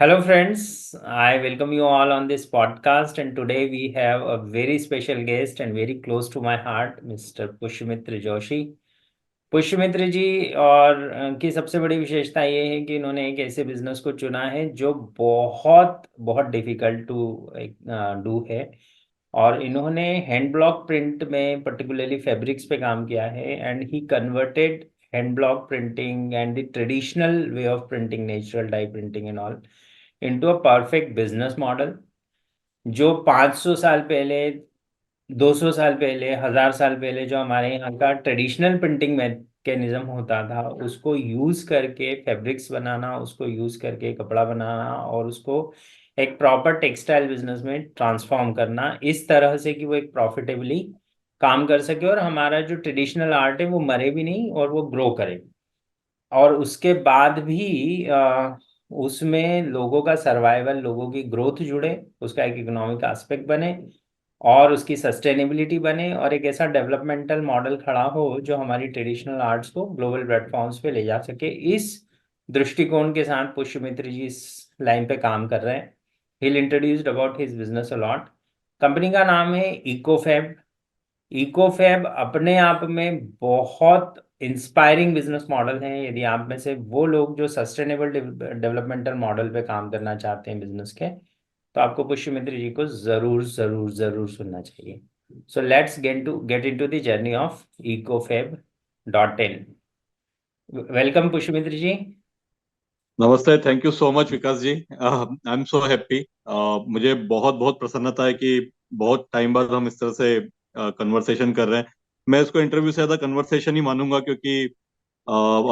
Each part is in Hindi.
Hello, friends. I welcome you all on this podcast. And today we have a very special guest and very close to my heart, Mr. Pushyamitra Joshi. Pushyamitra जी और की सबसे बड़ी विशेषता ये है कि इन्होंने एक ऐसे बिजनेस को चुना है जो बहुत बहुत डिफिकल्ट टू डू है। और इन्होंने हैंड ब्लॉक प्रिंट में पर्टिकुलरली फैब्रिक्स पे काम किया है and he converted hand block printing and the traditional way of printing natural die printing and all into a perfect business model जो 500 साल पहले, 200 साल पहले, 1000 साल पहले जो हमारे यहाँ का ट्रेडिशनल प्रिंटिंग मैकेनिज्म होता था उसको यूज करके फैब्रिक्स बनाना, उसको यूज करके कपड़ा बनाना और उसको एक प्रॉपर टेक्सटाइल बिजनेस में ट्रांसफॉर्म करना इस तरह से कि वो एक प्रॉफिटेबली काम कर सके और हमारा जो ट्रेडिशनल आर्ट है वो मरे भी नहीं और वो ग्रो करे। और उसके बाद भी उसमें लोगों का सर्वाइवल, लोगों की ग्रोथ जुड़े, उसका एक इकोनॉमिक एस्पेक्ट बने और उसकी सस्टेनेबिलिटी बने और एक ऐसा डेवलपमेंटल मॉडल खड़ा हो जो हमारी ट्रेडिशनल आर्ट्स को ग्लोबल प्लेटफॉर्म्स पे ले जा सके। इस दृष्टिकोण के साथ पुष्यमित्र जी इस लाइन पे काम कर रहे हैं। He introduced about his business a lot. Company का नाम है इकोफैब। इकोफैब अपने आप में बहुत इंस्पायरिंग बिजनेस मॉडल है। यदि आप में से वो लोग जो सस्टेनेबल डेवलपमेंटल मॉडल पे काम करना चाहते हैं बिजनेस के, तो आपको पुष्यमित्र जी को जरूर जरूर जरूर सुनना चाहिए। So let's get into the journey of ecofab.in। Welcome Pushyamitra ji. नमस्ते। Thank you so much Vikas ji. I am so happy. मुझे बहुत बहुत प्रसन्नता है कि बहुत टाइम बाद हम इस तरह से कन्वर्सेशन कर रहे हैं। मैं इसको इंटरव्यू से ज्यादा कन्वर्सेशन ही मानूंगा, क्योंकि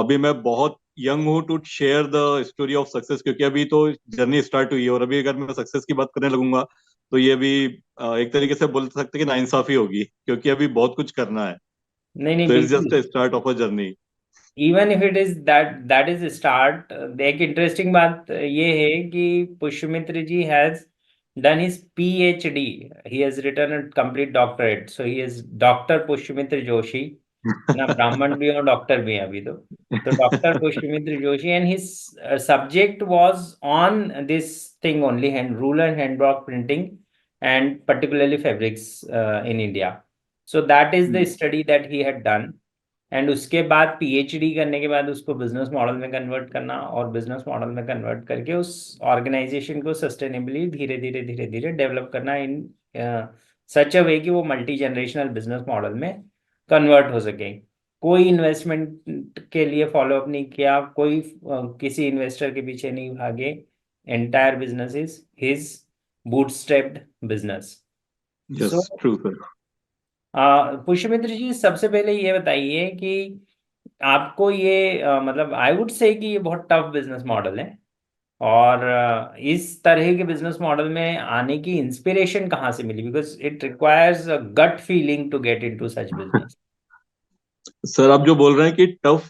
अभी मैं बहुत यंग हूँ to share the story of success, क्योंकि अभी तो जर्नी स्टार्ट हुई है। और अभी अगर मैं सक्सेस की बात करने लगूंगा तो ये भी एक तरीके से बोल सकते हैं कि नाइंसाफी होगी, क्योंकि अभी बहुत कुछ करना है। नहीं नहीं, तो इट्स बिल्कुल। Just a start of a journey. Even if it is that is start. एक इंटरेस्टिंग बात ये है कि Pushyamitra ji has done his PhD। He has written a complete doctorate, so he is doctor Pushyamitra Joshi. ना ब्राह्मण भी और डॉक्टर भी हैं अभी तो doctor Pushyamitra Joshi and his subject was on this thing only, hand rule and hand block printing and particularly fabrics in India. So that is the study that he had done. And उसके बाद PhD करने के बाद उसको बिजनेस मॉडल में कन्वर्ट करना और बिजनेस मॉडल में कन्वर्ट करके उस ऑर्गेनाइजेशन को सस्टेनेबली धीरे धीरे धीरे धीरे डेवलप करना इन सच अ वे कि वो मल्टी जनरेशनल बिजनेस मॉडल में कन्वर्ट हो सके। कोई इन्वेस्टमेंट के लिए फॉलोअप नहीं किया, कोई किसी इन्वेस्टर के पीछे नहीं भागे। Entire business is his bootstrapped business. Yes, so true sir. Pushyamitra ji, सबसे पहले ये बताइए कि आपको ये मतलब आई वुड से कि ये बहुत टफ बिजनेस मॉडल है और इस तरह के बिजनेस मॉडल में आने की इंस्पिरेशन कहाँ से मिली? Because it requires a gut feeling to get into such business. Sir, आप जो बोल रहे हैं कि टफ,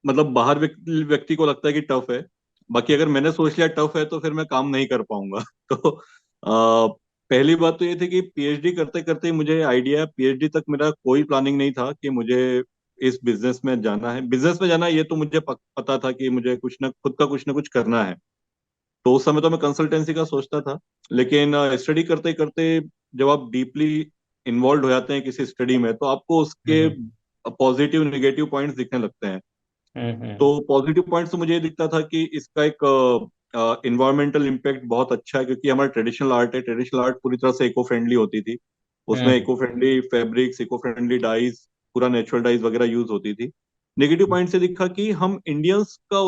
मतलब बाहर व्यक्ति को लगता है कि टफ है। बाकी अगर मैंने सोच लिया टफ है तो फिर मैं काम नहीं कर पाऊंगा। तो पहली बात तो ये थी कि पीएचडी करते करते ही मुझे आइडिया, पीएचडी तक मेरा कोई प्लानिंग नहीं था कि मुझे इस बिजनेस में जाना है। बिजनेस में जाना है ये तो मुझे पता था कि मुझे कुछ ना खुद का कुछ ना कुछ करना है। तो उस समय तो मैं कंसल्टेंसी का सोचता था। लेकिन स्टडी करते करते जब आप डीपली इन्वॉल्व हो जाते हैं किसी स्टडी में, तो आपको उसके हम्म पॉजिटिव नेगेटिव पॉइंट्स दिखने लगते हैं। तो हम्म पॉजिटिव पॉइंट्स तो मुझे ये दिखता था कि इसका एक इन्वायरमेंटल इम्पैक्ट बहुत अच्छा है, क्योंकि हमारा ट्रेडिशनल आर्ट है। ट्रेडिशनल आर्ट पूरी तरह से इको फ्रेंडली होती थी। उसमें hmm eco friendly fabrics, eco friendly dyes, पूरा नेचुरल डाइज वगैरह यूज होती थी। नेगेटिव पॉइंट से दिखा कि हम इंडियंस का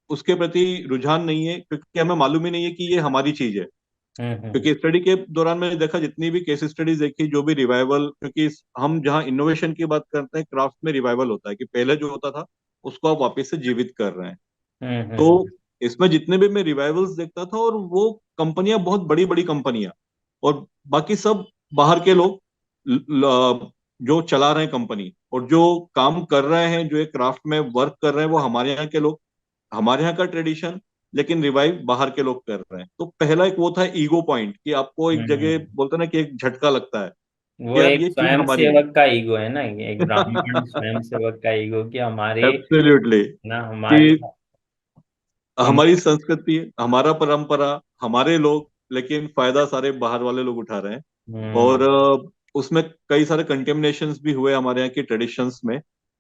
उसके प्रति रुझान नहीं है, क्योंकि हमें मालूम ही नहीं है कि ये हमारी चीज है। हम्म क्योंकि स्टडी के दौरान मैंने देखा, जितनी भी केस स्टडीज देखी, जो भी रिवाइवल, क्योंकि हम जहाँ इनोवेशन की बात करते हैं, क्राफ्ट में रिवाइवल होता है कि पहले जो होता था उसको आप वापस से जीवित कर रहे हैं। तो हम्म इसमें जितने भी मैं रिवाइवल्स देखता था, और वो कंपनियां बहुत बड़ी बड़ी कंपनियां, और बाकी सब बाहर के लोग जो चला रहे हैं कंपनी, और जो काम कर रहे हैं, जो एक क्राफ्ट में वर्क कर रहे हैं, वो हमारे यहाँ के लोग, हमारे यहाँ का ट्रेडिशन, लेकिन रिवाइव बाहर के लोग कर रहे हैं। तो पहला एक वो था ईगो पॉइंट, कि आपको एक जगह हम्म। बोलते हैं ना कि एक झटका लगता है वो कि यार एक ये चीज स्वयं हमारी नहीं। सेवक का ईगो है ना, एक ब्राह्मण स्वयं सेवक का ईगो कि हमारे एब्सोल्युटली। ना कि हमारे। हमारी संस्कृति, हमारा परंपरा, हमारे लोग, लेकिन फायदा सारे बाहर वाले लोग उठा रहे हैं। और हम्म। उसमें कई सारे कंटेमिनेशंस भी हुए हमारे यहाँ की ट्रेडिशंस में।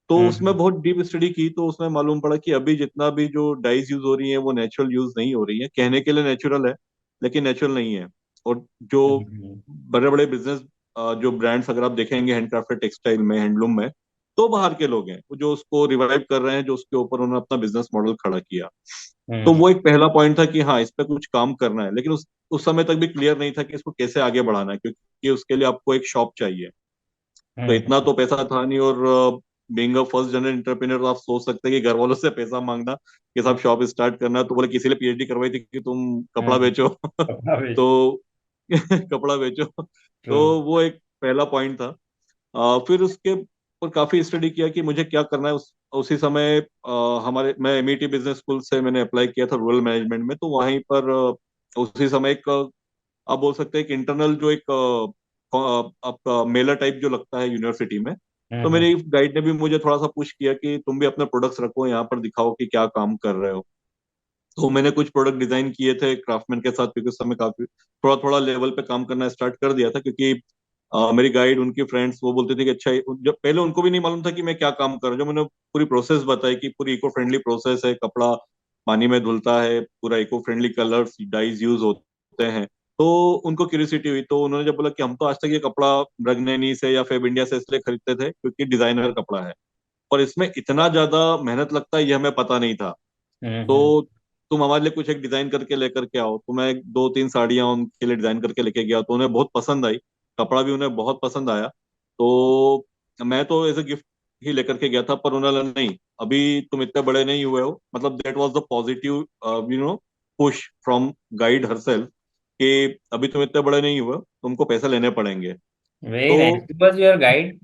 तो उसमें हम्म। बहुत डीप स्टडी की तो उसमें मालूम पड़ा कि अभी जितना भी जो डाइज यूज हो रही है वो नेचुरल यूज नहीं हो रही है, कहने के लिए नेचुरल है लेकिन नेचुरल नहीं है। और जो हम्म। बड़े बड़े बिजनेस, जो ब्रांड्स अगर आप देखेंगे हैंडक्राफ्टेड टेक्सटाइल में, हैंडलूम में, तो बाहर के लोग हैं वो जो उसको रिवाइव कर रहे हैं, जो उसके ऊपर उन्होंने अपना बिजनेस मॉडल खड़ा किया। तो हम्म। वो एक पहला पॉइंट था कि हाँ इस पे कुछ काम करना है, लेकिन उस समय तक भी क्लियर नहीं था कि इसको कैसे आगे बढ़ाना है, क्योंकि उसके लिए आपको एक शॉप चाहिए। तो इतना हम्म। तो पैसा था नहीं, और being a first general entrepreneur आप सोच सकते हैं कि घर वालों से पैसा मांगना कि साहब शॉप स्टार्ट करना है, तो बोले किसी ने पीएचडी करवाई थी कि तुम कपड़ा हम्म। बेचो। कपड़ा बेच। तो कपड़ा बेचो। ट्रू। तो वो एक पहला पॉइंट था। फिर उसके ऊपर काफी स्टडी किया कि मुझे क्या करना है। उसी समय हमारे मैं एमईटी बिजनेस स्कूल से मैंने अप्लाई किया था रूरल मैनेजमेंट में, तो वहीं पर उसी समय एक आप बोल सकते हैं कि इंटरनल जो एक आपका मेला टाइप जो लगता है यूनिवर्सिटी में, तो हम्म। मेरी गाइड ने भी मुझे थोड़ा सा पुश किया कि तुम भी अपने प्रोडक्ट्स रखो यहाँ पर, दिखाओ कि क्या काम कर रहे हो। तो मैंने कुछ प्रोडक्ट डिजाइन किए थे क्राफ्टमैन के साथ, क्योंकि उस समय काफी थोड़ा थोड़ा लेवल पे काम करना स्टार्ट कर दिया था, क्योंकि मेरी गाइड, उनकी फ्रेंड्स वो बोलते थे कि अच्छा जब पहले उनको भी नहीं मालूम था कि मैं क्या काम कर रहा हूँ। जब मैंने पूरी प्रोसेस बताई कि पूरी इको फ्रेंडली प्रोसेस है, कपड़ा पानी में धुलता है, पूरा eco friendly colours dyes use होते हैं, तो उनको क्यूरियोसिटी हुई। तो उन्होंने जब बोला कि हम तो आज तक ये कपड़ा रंगनैनी से या फेब इंडिया से इसलिए खरीदते थे क्योंकि डिजाइनर कपड़ा है, और इसमें इतना ज्यादा मेहनत लगता है ये हमें पता नहीं था। तो हम्म। तुम हमारे लिए कुछ एक डिजाइन करके लेकर के आओ। तो मैं एक दो तीन साड़ियां उनके लिए डिजाइन करके लेके गया, तो उन्हें बहुत पसंद आई, कपड़ा भी उन्हें बहुत पसंद आया। तो मैं तो एज ए गिफ्ट ही लेकर के गया था, पर उन्होंने नहीं, अभी तुम इतने बड़े नहीं हुए हो, मतलब that was the positive push from guide herself कि अभी तुम इतने बड़े नहीं हुए, तुमको पैसे लेने पड़ेंगे। वेरी तो nice. Who was your guide?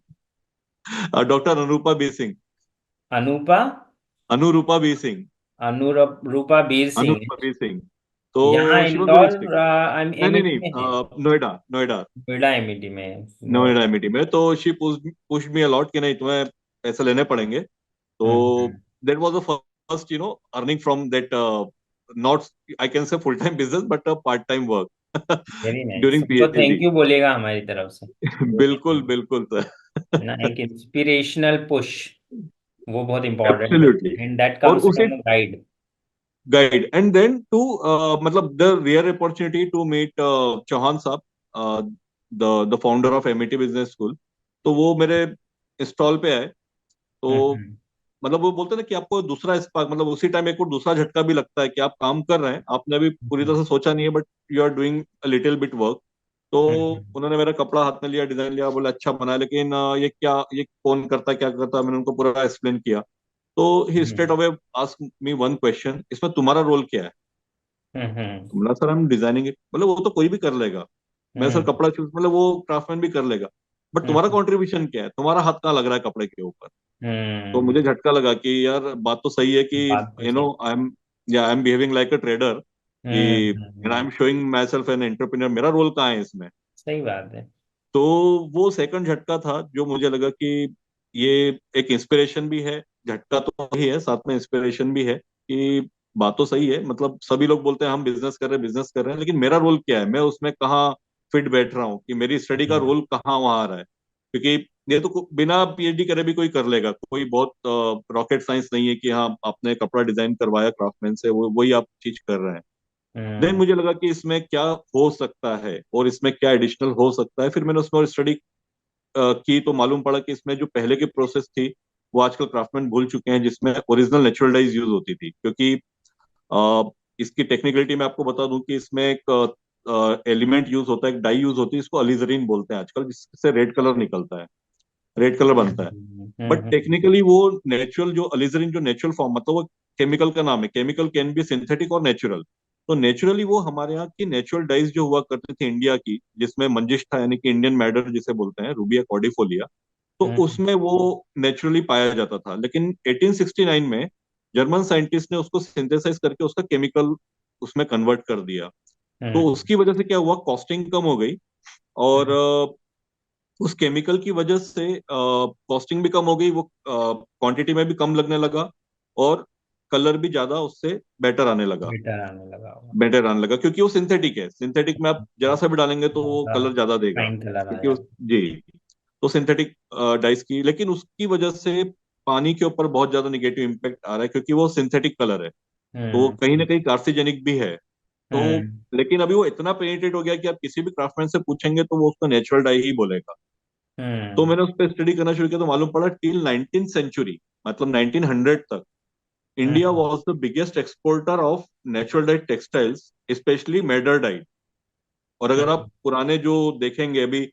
Doctor Anurupa B Singh. Anupa. Anurupa B Singh. Rupa Bir Singh. Anurupa B Singh. तो यहाँ she was very Indore strict. नहीं नहीं एमईटी नहीं, में है। नोएडा नोएडा। नोएडा एमईटी में। नोएडा एमईटी में। तो शी पुश मी अलॉट कि नहीं तुम्हें पैसे लेने पड़ेंगे। तो hmm. That was the first earning from that, not I can say full time business but a part time work very nice. During उनको थैंक पीएचडी। यू बोलिएगा हमारी तरफ से। बिल्कुल बिल्कुल सर। ना एक इंस्पिरेशनल पुश, वो बहुत इंपॉर्टेंट है। एब्सोल्युटली। एंड दैट और कम्स उसी from a guide. Guide and then to मतलब the rare opportunity to meet Chauhan Sahab, the founder of MET business school. तो वो मेरे स्टॉल पे आए। तो हम्म। मतलब वो बोलते हैं ना कि आपको दूसरा स्पार्क, मतलब उसी टाइम एक और दूसरा झटका भी लगता है कि आप काम कर रहे हैं, आपने अभी पूरी तरह हम्म। से सोचा नहीं है, but you are doing a little bit work. तो हम्म। उन्होंने मेरा कपड़ा हाथ में लिया, डिजाइन लिया, बोला अच्छा बना है, लेकिन ये क्या, ये कौन करता है, क्या करता है, मैंने उनको पूरा एक्सप्लेन किया। तो he straight hmm. Away ask me one question, इसमें तुम्हारा रोल क्या है? हम्म। तो बोला सर हम डिजाइनिंग इट, मतलब वो तो कोई भी कर लेगा। मैं सर हम्म। कपड़ा चूज, मतलब वो क्राफ्टमैन भी कर लेगा, बट तुम्हारा हम्म। कंट्रीब्यूशन क्या है, तुम्हारा हाथ कहाँ लग रहा है कपड़े के ऊपर? तो हम्म। मुझे झटका लगा कि यार बात तो सही है कि बात तो यू नो सही। I am behaving like a trader, कि and I am showing myself an entrepreneur, मेरा रोल कहाँ है इसमें? सही बात है। तो वो सेकंड झटका था जो मुझे लगा कि ये एक इंस्पिरेशन भी है, झटका तो ही है, साथ में इंस्पिरेशन भी है कि बात तो सही है। मतलब सभी लोग बोलते हैं हम बिजनेस कर रहे हैं, लेकिन मेरा रोल क्या है, मैं उसमें कहाँ फिट बैठ रहा हूँ, कि मेरी स्टडी का हम्म। रोल कहाँ वहां आ रहा है। क्योंकि ये तो बिना पीएचडी करे भी कोई कर लेगा, कोई बहुत रॉकेट साइंस नहीं है कि हाँ आपने कपड़ा डिजाइन करवाया क्राफ्टमैन से, वो वही आप चीज कर रहे हैं। देन हम्म। मुझे लगा कि इसमें क्या हो सकता है और इसमें क्या एडिशनल हो सकता है। फिर मैंने उसमें और स्टडी की, तो मालूम पड़ा कि इसमें जो पहले की प्रोसेस थी वो आजकल क्राफ्टमैन भूल चुके हैं, जिसमें ओरिजिनल नेचुरल डाइज यूज होती थी। क्योंकि अ, इसकी टेक्निकलिटी मैं आपको बता दूं कि इसमें एक एलिमेंट यूज होता है, एक डाई यूज होती है, इसको अलिजरीन बोलते हैं आजकल, जिससे रेड कलर निकलता है, रेड कलर बनता है। But hmm. टेक्निकली वो नेचुरल जो अलिजरीन जो नेचुरल फॉर्म, मतलब वो केमिकल का नाम है, केमिकल कैन बी सिंथेटिक और नेचुरल। तो नेचुरली वो हमारे यहाँ की नेचुरल डाइज जो हुआ करती थी इंडिया की, जिसमें मंजिष्ठा यानी कि इंडियन मैडर जिसे बोलते हैं, रूबिया कॉर्डिफोलिया, तो हम्म। उसमें वो नेचुरली पाया जाता था। लेकिन 1869 में जर्मन साइंटिस्ट ने उसको सिंथेसाइज करके उसका केमिकल उसमें कन्वर्ट कर दिया। तो हम्म। उसकी वजह से क्या हुआ, कॉस्टिंग कम हो गई, और उस केमिकल की वजह से कॉस्टिंग भी कम हो गई, वो क्वांटिटी में भी कम लगने लगा, और कलर भी ज्यादा उससे बेटर आने लगा। बेटर आने लगा होगा। बेटर आने लगा क्योंकि वो सिंथेटिक है, सिंथेटिक में आप जरा सा भी डालेंगे तो वो ज़्यादा कलर ज्यादा देगा, फाइन कलर आ क्योंकि उस, जाता जी, तो सिंथेटिक डाइस की, लेकिन उसकी वजह से पानी के ऊपर बहुत ज्यादा निगेटिव इम्पैक्ट आ रहा है क्योंकि वो सिंथेटिक कलर है, है। तो वो कहीं ना कहीं कार्सिजेनिक भी है। तो हम्म लेकिन अभी वो इतना पेनिट्रेट हो गया कि आप किसी भी क्राफ्टमैन से पूछेंगे तो वो उसको नेचुरल डाई ही बोलेगा। तो हम्म मैंने उस पर स्टडी करना शुरू किया तो मालूम पड़ा टिल 19th सेंचुरी, मतलब 1900 तक, India hmm was the biggest exporter of natural dyed textiles, specially madder dyed. और अगर आप हम्म पुराने जो देखेंगे अभी,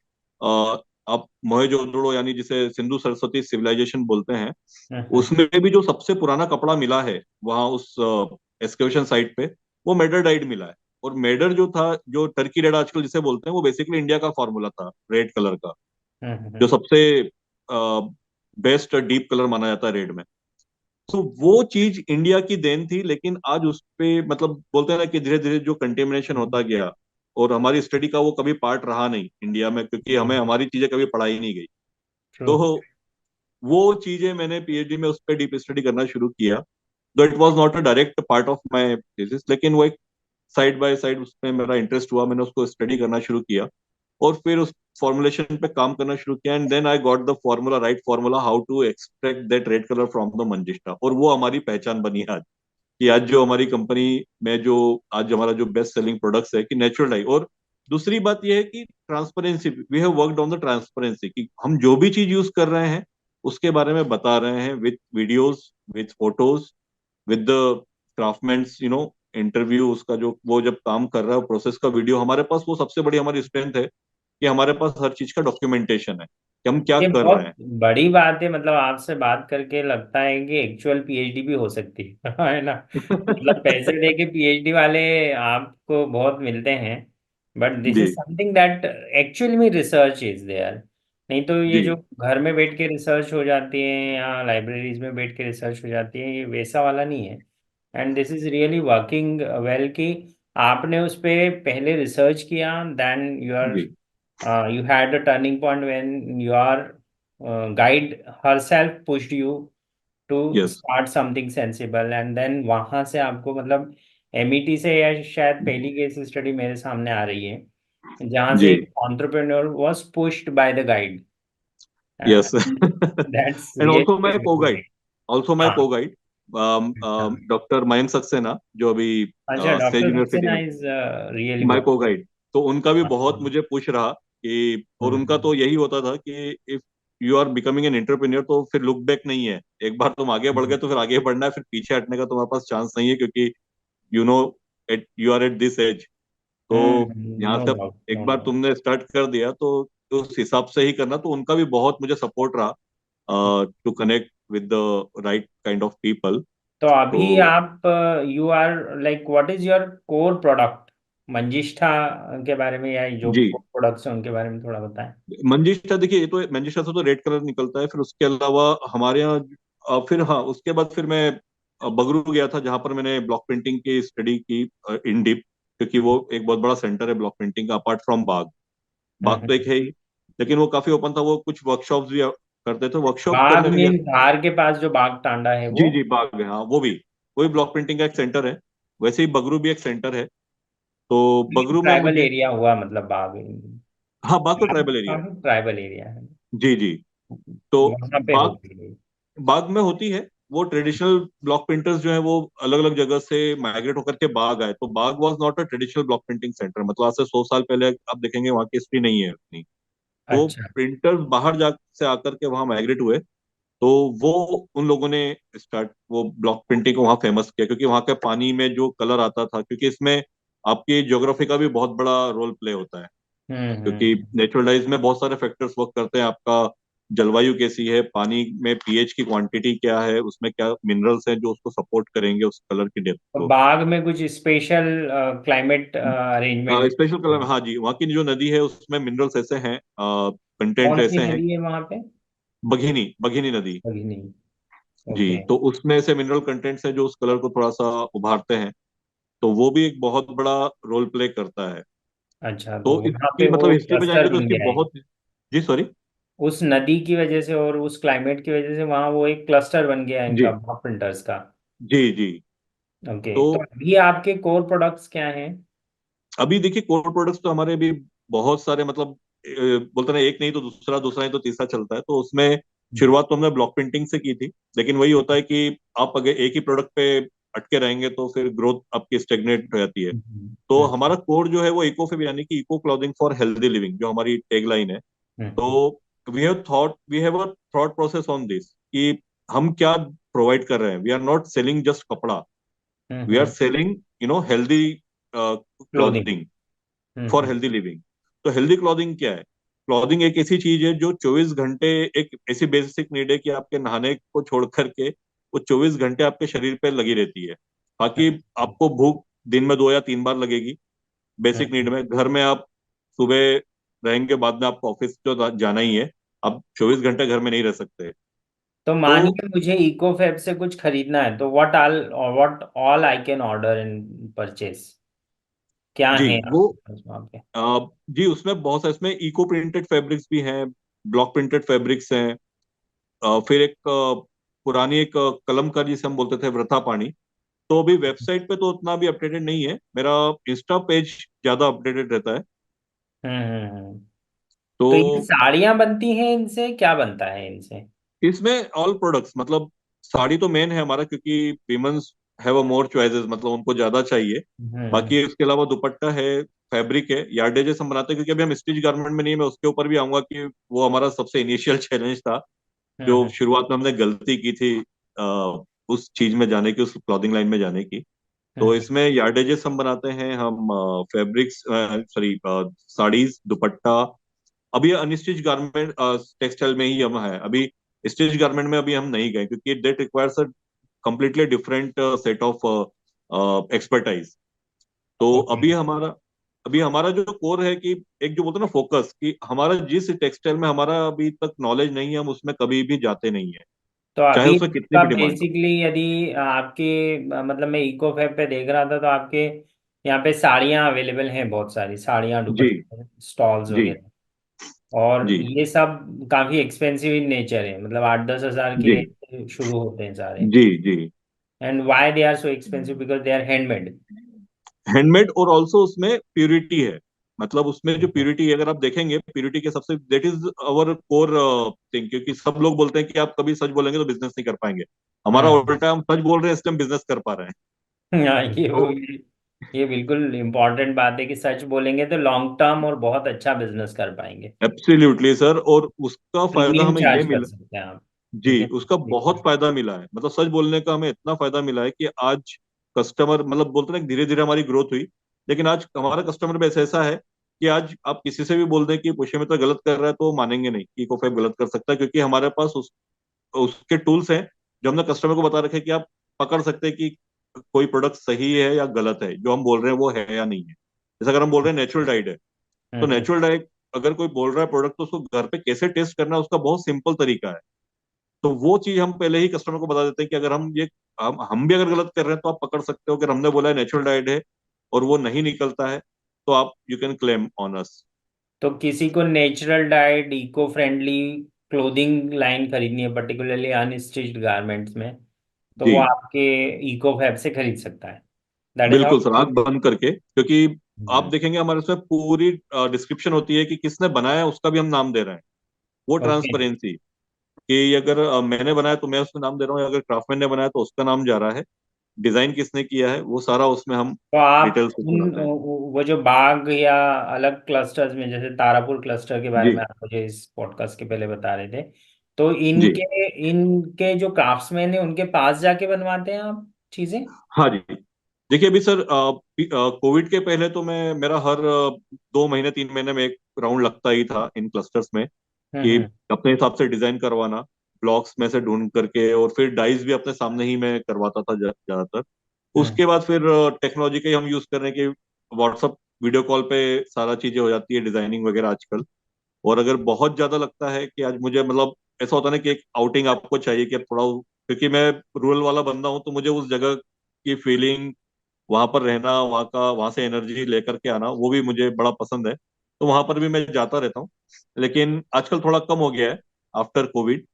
आप मोहनजोदड़ो यानी जिसे सिंधु सरस्वती सिविलाइजेशन बोलते हैं, हम्म उसमें भी जो सबसे पुराना कपड़ा मिला है वहां उस एक्सकवेशन साइट पे, वो मेडर डाइड मिला है। और मेडर जो था, जो टर्की रेड आजकल जिसे बोलते हैं, वो बेसिकली इंडिया का फॉर्मूला था रेड कलर का, जो हम्म सबसे बेस्ट डीप कलर माना जाता है रेड में। तो वो चीज इंडिया की देन थी, लेकिन आज उस पे मतलब बोलते हैं ना कि धीरे धीरे जो कंटेमिनेशन होता गया, और हमारी स्टडी का वो कभी पार्ट रहा नहीं इंडिया में, क्योंकि हमें हमारी चीजें कभी पढ़ाई नहीं गई। ट्रू। तो वो चीजें मैंने पीएचडी में उस पर डीप स्टडी करना शुरू किया। तो it was not a direct part of my thesis, लेकिन वो एक साइड बाय साइड उसमें मेरा इंटरेस्ट हुआ, मैंने उसको स्टडी करना शुरू किया, और फिर उस फॉर्मुलेशन पे काम करना शुरू किया। And then I got the formula, right formula, how to extract that red colour from the manjistha, और वो हमारी पहचान बनी है आज। कि आज जो हमारी कंपनी में जो आज हमारा जो बेस्ट सेलिंग प्रोडक्ट्स है कि नेचुरल डाई। और दूसरी बात यह है कि transparency, we have worked on the transparency, कि हम जो भी चीज यूज कर रहे हैं उसके बारे में बता रहे हैं, with videos, with photos, with the craftsmen's, interview, उसका जो वो जब काम कर रहा है प्रोसेस का वीडियो हमारे पास, वो सबसे बड़ी हमारी स्ट्रेंथ है कि हमारे पास हर चीज का डॉक्यूमेंटेशन है कि हम क्या ये कर रहे बहुत हैं। बड़ी बात है, मतलब आपसे बात करके लगता है कि एक्चुअल पीएचडी भी हो सकती है है ना। मतलब पैसे दे के पीएचडी वाले आपको बहुत मिलते हैं, बट दिस जी, इज समथिंग दैट एक्चुअली में रिसर्च इज देयर। नहीं तो ये जी, जो घर में बैठ के रिसर्च हो जाती है या लाइब्रेरीज में बैठ के रिसर्च हो जाती है, ये वैसा वाला नहीं है। And this is really working well कि आपने उस पे पहले रिसर्च किया, देन जी, you had a turning point when your guide herself pushed you to yes, start something sensible, and then वहां से आपको मतलब एमईटी से, या शायद पहली केस स्टडी मेरे सामने आ रही है जहां जी, से एक entrepreneur was pushed by the guide. Yes. That's and really also my को गाइड, fascinating. ऑल्सो माई हाँ। को गाइड, अच्छा। डॉक्टर मयंक सक्सेना, जो अभी अच्छा, सेज डॉक्टर यूनिवर्सिटी सक्सेना में, इज रियली माई गुड। को गाइड, तो उनका भी बहुत मुझे पुश रहा कि, और उनका तो यही होता था कि if you are becoming an entrepreneur तो फिर लुक बैक नहीं है, एक बार तुम आगे बढ़ गए तो फिर आगे बढ़ना है, फिर पीछे हटने का तुम्हारे पास चांस नहीं है, क्योंकि you know at you are at this age. तो यहाँ नो से डाउट, एक नो बार डाउट। तुमने स्टार्ट कर दिया तो उस हिसाब से ही करना, तो उनका भी बहुत मुझे सपोर्ट रहा to connect with the right kind of people. तो अभी तो आप you are like what is your core product Manjishtha के बारे में, या जो जी, प्रोडक्ट्स हैं उनके बारे में थोड़ा बताएं। मंजिष्ठा देखिए, ये तो मंजिष्ठा से तो रेड कलर निकलता है, फिर उसके अलावा हमारे यहाँ फिर हाँ, उसके बाद फिर मैं बगरू गया था, जहां पर मैंने ब्लॉक प्रिंटिंग की स्टडी की इन डीप, क्योंकि वो एक बहुत बड़ा सेंटर है ब्लॉक प्रिंटिंग का, अपार्ट फ्रॉम बाग। बाग तो एक हम्म। है ही, लेकिन वो काफी ओपन था, वो कुछ वर्कशॉप्स भी करते थे, वर्कशॉप बाग करने गया। मीन धार के पास जो बाग टांडा है वो। जी, जी, बाग है, हाँ, वो भी ब्लॉक प्रिंटिंग का एक सेंटर है। वैसे ही बगरू भी एक सेंटर है। तो बगरू में ट्राइबल मुझे, एरिया हुआ मतलब बाग। हाँ, बाग तो बाग ट्राइबल एरिया है। काफी ट्राइबल एरिया है। जी, जी। तो वहां पे बाग, होती है। बाग में होती है। वो ट्रेडिशनल ब्लॉक प्रिंटर्स जो है वो अलग अलग जगह से माइग्रेट होकर के बाग आए, तो Bagh was not a traditional block printing centre, मतलब आज से 100 साल पहले आप देखेंगे वहाँ की हिस्ट्री नहीं है उतनी। तो अच्छा। प्रिंटर्स बाहर जा से आकर के वहाँ माइग्रेट हुए, तो वो उन लोगों ने स्टार्ट वो ब्लॉक प्रिंटिंग को वहाँ फेमस किया, क्योंकि वहाँ के पानी में जो कलर आता था, क्योंकि इसमें आपकी ज्योग्राफी का भी बहुत बड़ा रोल प्ले होता है, क्योंकि हम्म। नेचुरलाइज में बहुत सारे फैक्टर्स वर्क करते हैं। आपका जलवायु कैसी है, पानी में पीएच की क्वांटिटी क्या है, उसमें क्या मिनरल्स हैं जो उसको सपोर्ट करेंगे उस कलर की डेप्थ तो को। बाग में कुछ special climate arrangement. Special colour, हाँ जी, वहाँ की जो नदी है उसमें मिनरल्स ऐसे हैं, कंटेंट कौन सी ऐसे हैं। नदी है वहां पे? बघिनी, बघिनी नदी। अभी नहीं। जी, ओके। तो उसमें से मिनरल कंटेंट्स हैं जो उस कलर को थोड़ा सा उभारते हैं, तो वो भी एक बहुत बड़ा रोल प्ले करता है। अच्छा, तो तो वहां इसकी पे मतलब वो हिस्ट्री में क्लस्टर जाएंगे तो बन इसकी गया है। बहुत, जी, सॉरी। उस नदी की वजह से और उस क्लाइमेट की वजह से वहाँ वो एक क्लस्टर बन गया है जी, इनका प्रिंटर्स का। जी जी। ओके, तो तो अभी आपके कोर प्रोडक्ट्स क्या हैं? अभी देखिए कोर प्रोडक्ट्स तो हमारे भी बहुत सारे, मतलब बोलते ना, एक नहीं तो दूसरा, दूसरा नहीं तो तीसरा चलता है। तो उसमें हम्म, शुरुआत तो हमने ब्लॉक प्रिंटिंग से की थी, लेकिन वही होता है कि आप अगर एक ही प्रोडक्ट पे अटके रहेंगे तो फिर ग्रोथ आपकी स्टेगनेट हो जाती है। तो हम्म, हमारा कोर जो है वो इको फेब, यानी कि eco clothing for healthy living, जो हमारी टैग लाइन है। तो hmm, we have a thought process on this कि हम क्या प्रोवाइड कर रहे हैं। We are not selling just कपड़ा, we are hmm. Selling healthy clothing. Clothing for healthy living. तो हेल्दी क्लॉथिंग क्या है? क्लॉथिंग एक ऐसी चीज है जो 24 घंटे, एक ऐसी बेसिक नीड है कि आपके नहाने को छोड़ करके वो 24 घंटे आपके शरीर पे लगी रहती है। बाकी आपको भूख दिन में 2 या 3 बार लगेगी, बेसिक नीड में। घर में आप सुबह रहेंगे, बाद में आपको ऑफिस तो जाना ही है, आप 24 घंटे घर में नहीं रह सकते। तो तो मानिए मुझे इको फैब से कुछ खरीदना है, तो what all I can order in purchase? क्या जी है वो आपके पास वहाँ पे? जी उसमें बहुत सारे, इसमें इको प्रिंटेड फैब्रिक्स भी हैं, ब्लॉक प्रिंटेड फैब्रिक्स हैं। फिर एक पुरानी एक कलमकारी जिसे हम बोलते थे, वृथा पानी। तो अभी वेबसाइट पे तो उतना भी अपडेटेड नहीं है, मेरा इंस्टा पेज ज्यादा अपडेटेड रहता है। हम्म। तो तो ये साड़ियाँ बनती हैं इनसे, क्या बनता है इनसे? इसमें ऑल प्रोडक्ट्स, मतलब साड़ी तो मेन है हमारा, क्योंकि women's have a more choices, मतलब उनको ज्यादा चाहिए। हम्म, बाकी उसके अलावा दुपट्टा है, फैब्रिक है, यार्डेजेस हम बनाते हैं, क्योंकि अभी हम स्टिच गारमेंट में नहीं है। मैं उसके ऊपर भी आऊंगा कि वो हमारा सबसे इनिशियल चैलेंज था, जो हम्म, शुरुआत में हमने गलती की थी उस चीज में जाने की, उस क्लॉथिंग लाइन में जाने की। तो हम्म। इसमें यार्डेजेस हम बनाते हैं, हम फैब्रिक्स, सॉरी, साड़ीज, दुपट्टा। अभी अनस्टिच गारमेंट टेक्सटाइल में ही हम है अभी। स्टिच गारमेंट में अभी हम नहीं गए, क्योंकि that requires a completely different set of expertise. तो ओके। अभी हमारा जो कोर है कि एक जो बोलते हैं ना फोकस, कि हमारा जिस टेक्सटाइल में हमारा अभी तक नॉलेज नहीं है, हम उसमें कभी भी जाते नहीं है, तो चाहे अभी उसमें कितनी आपका भी डिमांड हो। बेसिकली यदि आपके मतलब मैं इको फैब पे देख रहा था, तो आपके यहाँ पे साड़ियाँ अवेलेबल हैं, बहुत सारी साड़ियाँ, जी दुपट्टे, स्टॉल्स जी वगैरह। और जी ये सब काफी एक्सपेंसिव इन नेचर है, मतलब 8-10 हज़ार की जी रेंज से शुरू होते हैं सारे। जी जी। And why they are so expensive? Because they are handmade. Handmade, और ऑल्सो उसमें प्यूरिटी है। मतलब उसमें जो प्यूरिटी, अगर आप देखेंगे प्यूरिटी के सबसे, that is our core thing. क्योंकि सब लोग बोलते हैं कि आप कभी सच बोलेंगे तो बिजनेस नहीं कर पाएंगे। हमारा हम्म। उल्टा, हम सच बोल रहे हैं इसलिए हम बिजनेस कर पा रहे हैं। हाँ, तो ये बिल्कुल इम्पोर्टेंट बात है कि सच बोलेंगे तो लॉन्ग टर्म और बहुत अच्छा बिजनेस कर पाएंगे। एब्सोल्युटली सर, और उसका फायदा प्रीमियम हमें ये चार्ज कर मिला। सकते हैं आप। जी, यू कैन। उसका बहुत फायदा मिला है। मतलब सच बोलने का हमें इतना फायदा मिला है कि आज कस्टमर, मतलब बोलते हैं धीरे धीरे हमारी ग्रोथ हुई, लेकिन आज हमारा कस्टमर बेस ऐसा है कि आज आप किसी से भी बोल दें कि पुष्यमित्र गलत कर रहा है, तो वो मानेंगे नहीं कि इकोफैब गलत कर सकता है, क्योंकि हमारे पास उसके टूल्स हैं जो हमने कस्टमर को बता रखे, कि आप पकड़ सकते हैं कि कोई प्रोडक्ट सही है या गलत है, जो हम बोल रहे हैं वो है या नहीं है। जैसे अगर हम बोल रहे हैं नेचुरल डाइट है, तो हम्म। नेचुरल डाइट अगर कोई बोल रहा है प्रोडक्ट, तो उसको घर पे कैसे टेस्ट करना है उसका बहुत सिंपल तरीका है। तो वो चीज हम पहले ही कस्टमर को बता देते हैं कि अगर हम भी अगर गलत कर रहे हैं, तो आप पकड़ सकते हो कि हमने बोला है नेचुरल डाइट है और वो नहीं निकलता है, तो आप you can claim on us. तो किसी को natural diet, eco friendly clothing line खरीदनी है, पर्टिकुलरली अनस्टिच्ड गारमेंट्स में, तो वो जी आपके इको फैब से खरीद सकता है। दैट इज बिल्कुल सर, हाउ। आंख बंद करके, क्योंकि आप देखेंगे हमारे उसमें पूरी डिस्क्रिप्शन होती है कि किसने बनाया है, उसका भी हम नाम दे रहे हैं। वो ओके। ट्रांसपेरेंसी, कि अगर मैंने बनाया तो मैं उसका नाम दे रहा हूँ, अगर क्राफ्टमैन ने बनाया तो उसका नाम जा रहा है, डिजाइन किसने किया है वो सारा उसमें हम तो आप डिटेल्स में उन बताते हैं। वो जो बाग या अलग क्लस्टर्स में, जैसे तारापुर क्लस्टर के बारे जी में आप मुझे इस पॉडकास्ट के पहले बता रहे थे, तो जी। इनके इनके जो क्राफ्ट्समैन है उनके पास जाके बनवाते हैं आप चीजें? हाँ जी। देखिए अभी सर, कोविड के पहले तो मेरा हर 2 महीने 3 महीने में एक राउंड लगता ही था इन क्लस्टर्स में, कि हम्म, अपने हिसाब से डिजाइन करवाना, ब्लॉक्स में से ढूंढ करके, और फिर डाइज भी अपने सामने ही मैं करवाता था ज्यादातर। हम्म, उसके बाद फिर टेक्नोलॉजी का ही हम यूज कर रहे हैं कि व्हाट्सअप वीडियो कॉल पे सारा चीजें हो जाती है, डिजाइनिंग वगैरह आजकल। और अगर बहुत ज्यादा लगता है कि आज मुझे, मतलब ऐसा होता है ना कि एक आउटिंग आपको चाहिए, कि अब थोड़ा, क्योंकि मैं रूरल वाला बंदा हूँ, तो मुझे उस जगह की फीलिंग, वहां पर रहना, वहां से एनर्जी लेकर के आना, वो भी मुझे बड़ा पसंद है। तो वहां पर भी मैं जाता रहता हूँ, लेकिन आजकल थोड़ा कम हो गया है आफ्टर कोविड।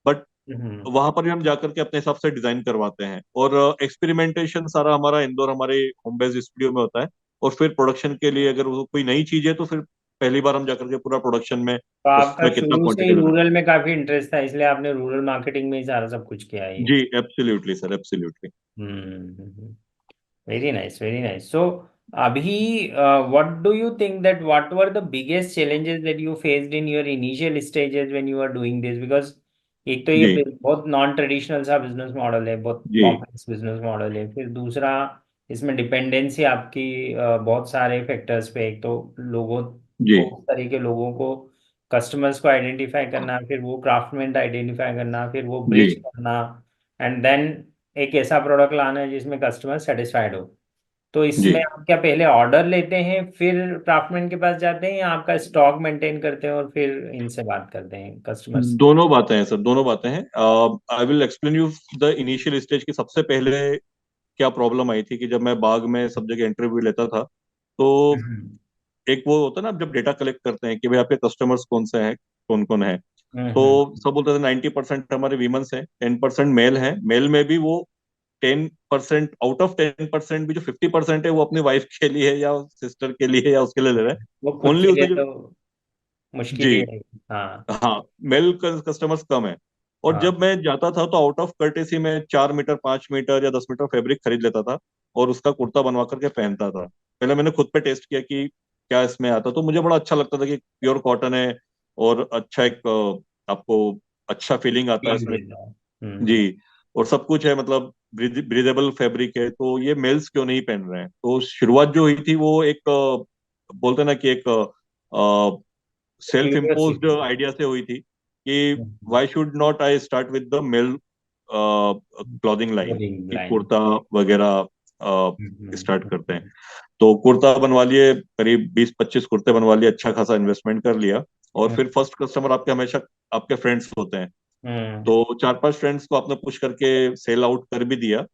बट हम्म। वहां पर भी हम जाकर के अपने हिसाब से डिजाइन करवाते हैं, और एक्सपेरिमेंटेशन सारा हमारा इंदौर हमारे होम बेस्ड स्टूडियो में होता है। और फिर प्रोडक्शन के लिए अगर वो कोई नई चीज है तो फिर पहली बार हम जाकर के पूरा प्रोडक्शन में तो आपका उसमें कितना शुरू से ही क्वांटिटी देना रूरल में काफी इंटरेस्ट था, इसलिए आपने रूरल मार्केटिंग में ही सारा सब कुछ किया है है। ये। जी absolutely sir, absolutely. Hmm. Very nice, very nice. So अभी what do you think that what were the biggest challenges that you faced in your initial stages when you are doing this? Because एक तो ये जी बहुत नॉन ट्रेडिशनल सा बिजनेस मॉडल है, बहुत जी कॉम्प्लेक्स बिजनेस मॉडल है। फिर दूसरा, इसमें डिपेंडेंसी आपकी बहुत सारे फैक्टर्स पे। एक तो लोगों जी को, उस तरह के लोगों को, कस्टमर्स को आइडेंटिफाई करना, फिर वो क्राफ्टमेंट आइडेंटिफाई करना, फिर वो जी ब्रिज करना, एंड देन एक ऐसा प्रोडक्ट लाना है जिसमें कस्टमर सेटिस्फाइड हो। तो जी। इसमें आप क्या पहले ऑर्डर लेते हैं फिर क्राफ्टमैन के पास जाते हैं, या आपका स्टॉक मेंटेन करते हैं और फिर इनसे बात करते हैं कस्टमर्स? दोनों बातें हैं सर, दोनों बातें हैं। I will explain you the initial stage की। सबसे पहले क्या प्रॉब्लम आई थी कि जब मैं बाग में सब जगह इंटरव्यू लेता था, तो हम्म। एक वो होता है ना, आप जब डेटा कलेक्ट करते हैं कि भाई आपके कस्टमर्स कौन से हैं, कौन कौन है, तो हम्म। सब बोलते थे 90% हमारे वीमेंस हैं, 10% मेल हैं। मेल में भी वो 10%, आउट ऑफ 10% भी जो 50% है वो अपनी वाइफ के लिए या सिस्टर के लिए या उसके लिए ले रहे हैं। वो खुद ओनली के लिए उसमें जो, तो मुश्किल जी ही है। हाँ। हाँ, मेल कस्टमर्स कम है। और हाँ। जब मैं जाता था तो आउट ऑफ कर्टेसी में 4 मीटर, 5 मीटर या 10 मीटर फैब्रिक खरीद लेता था और उसका कुर्ता बनवा करके पहनता था। पहले मैंने खुद पे टेस्ट किया कि क्या इसमें आता, तो मुझे बड़ा अच्छा लगता था कि प्योर कॉटन है और अच्छा एक आपको अच्छा फीलिंग आता है फील इसमें। देता है। जी, और सब कुछ है, मतलब ब्रीदेबल फैब्रिक है, तो ये मेल्स क्यों नहीं पहन रहे हैं। तो शुरुआत जो हुई थी वो एक बोलते हैं ना कि एक सेल्फ इम्पोज्ड क्यूरियोसिटी। आइडिया से हुई थी कि why should not I start with the male clothing line, clothing कि लाइन। कुर्ता वगैरह स्टार्ट करते हैं। तो कुर्ता बनवा लिए, करीब 20-25 कुर्ते बनवा लिए, अच्छा खासा इन्वेस्टमेंट कर लिया। और फिर फर्स्ट कस्टमर आपके हमेशा आपके फ्रेंड्स होते हैं, हम्म। तो 4-5 फ्रेंड्स को आपने पुश करके सेल आउट कर भी दिया।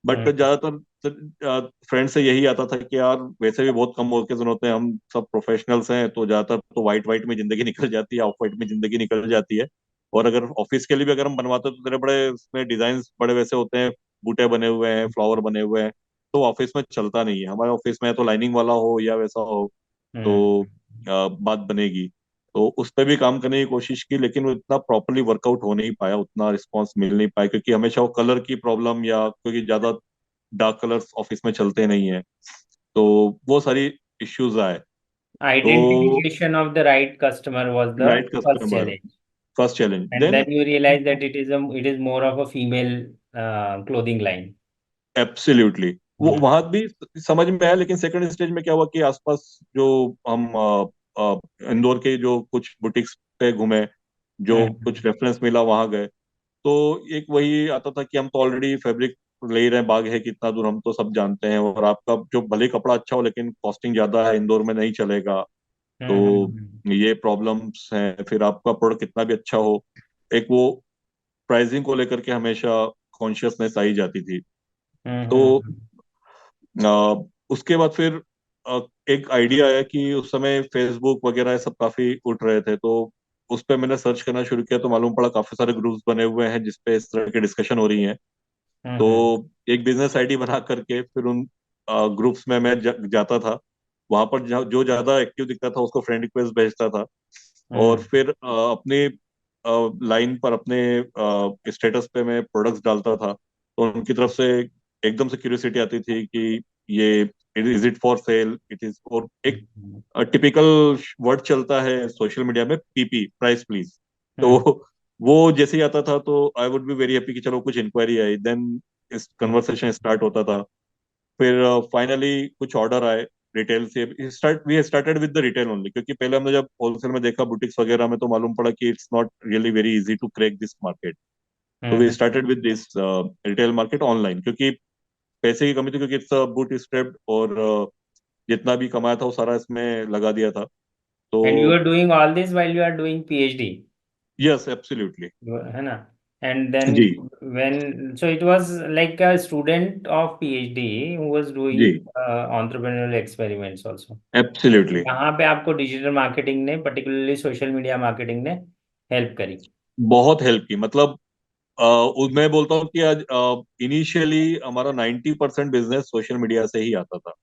बट हम्म। ज्यादातर फ्रेंड से यही आता था कि यार वैसे भी बहुत कम ओकेजन होते हैं, हम सब प्रोफेशनल्स हैं, तो ज्यादातर तो वाइट वाइट में जिंदगी निकल जाती है, ऑफ वाइट में जिंदगी निकल जाती है। और अगर ऑफिस के लिए भी अगर हम बनवाते हैं तो तेरे बड़े उसमें डिजाइन बड़े वैसे होते हैं, बूटे बने हुए हैं, फ्लावर बने हुए हैं, तो ऑफिस में चलता नहीं है। हमारे ऑफिस में तो लाइनिंग वाला हो या वैसा हो हम्म। तो बात बनेगी। तो उस पर भी काम करने की कोशिश की, लेकिन वो इतना प्रॉपरली वर्कआउट हो नहीं पाया, उतना रिस्पॉन्स मिल नहीं पाया, क्योंकि हमेशा वो कलर की प्रॉब्लम, या क्योंकि ज्यादा डार्क कलर्स ऑफिस में चलते नहीं है, तो वो सारी इश्यूज आए। तो Identification of the right customer was the right first customer, challenge, first challenge, and then then you realize that it is more of a female clothing line. Absolutely वो हम्म। वहां भी समझ में आया। लेकिन सेकंड स्टेज में क्या हुआ कि आसपास जो हम इंदौर के जो कुछ बुटीक्स पे घूमे, जो हम्म। कुछ रेफरेंस मिला वहां गए, तो एक वही आता था कि हम तो ऑलरेडी फैब्रिक ले ही रहे हैं, बाग है कितना दूर, हम तो सब जानते हैं, और आपका जो भले ही कपड़ा अच्छा हो लेकिन कॉस्टिंग ज्यादा है, इंदौर में नहीं चलेगा। तो हम्म। ये प्रॉब्लम्स हैं। फिर आपका प्रोडक्ट कितना भी अच्छा हो, एक वो प्राइसिंग को लेकर के हमेशा कॉन्शियसनेस आई जाती थी। हम्म। तो उसके बाद फिर अ, एक आइडिया आया कि उस समय फेसबुक वगैरह ये सब काफी उठ रहे थे, तो उस पर मैंने सर्च करना शुरू किया, तो मालूम पड़ा काफी सारे ग्रुप्स बने हुए हैं जिसपे इस तरह की डिस्कशन हो रही है। तो हम्म। एक बिजनेस आईडी बना करके फिर उन ग्रुप्स में मैं जाता था। वहां पर जो ज्यादा एक्टिव दिखता था उसको फ्रेंड रिक्वेस्ट भेजता था। और हम्म। फिर अपने लाइन पर अपने स्टेटस पे मैं प्रोडक्ट्स डालता था, तो उनकी तरफ से एकदम से क्यूरियोसिटी आती थी कि ये is it for sale, it is. और एक हम्म। टिपिकल वर्ड चलता है सोशल मीडिया में, पीपी, प्राइस प्लीज। तो हम्म। वो जैसे ही आता था तो I would be very happy कि चलो कुछ इंक्वायरी आई, देन इस हम्म। कन्वर्सेशन स्टार्ट होता था। फिर फाइनली कुछ ऑर्डर आए रिटेल से। We started with the retail only, क्योंकि पहले हमने जब होलसेल में देखा बुटिक्स वगैरह में, तो मालूम पड़ा कि it's not really very easy to crack this market. तो we hmm. Started with this retail market online, क्योंकि पैसे की कमी थी, क्योंकि इट्स बूट स्ट्रैप्ड, और जितना भी कमाया था वो सारा इसमें लगा दिया था। तो And you are doing all this while you are doing PhD, yes absolutely. है ना? And then जी when, so it was like a student of PhD who was जी doing entrepreneurial experiments also. Absolutely. यहाँ पे आपको डिजिटल मार्केटिंग ने, पर्टिकुलरली सोशल मीडिया मार्केटिंग ने हेल्प करी। बहुत हेल्प की, मतलब मैं बोलता हूँ कि आज इनिशियली हमारा 90% बिजनेस सोशल मीडिया से ही आता था।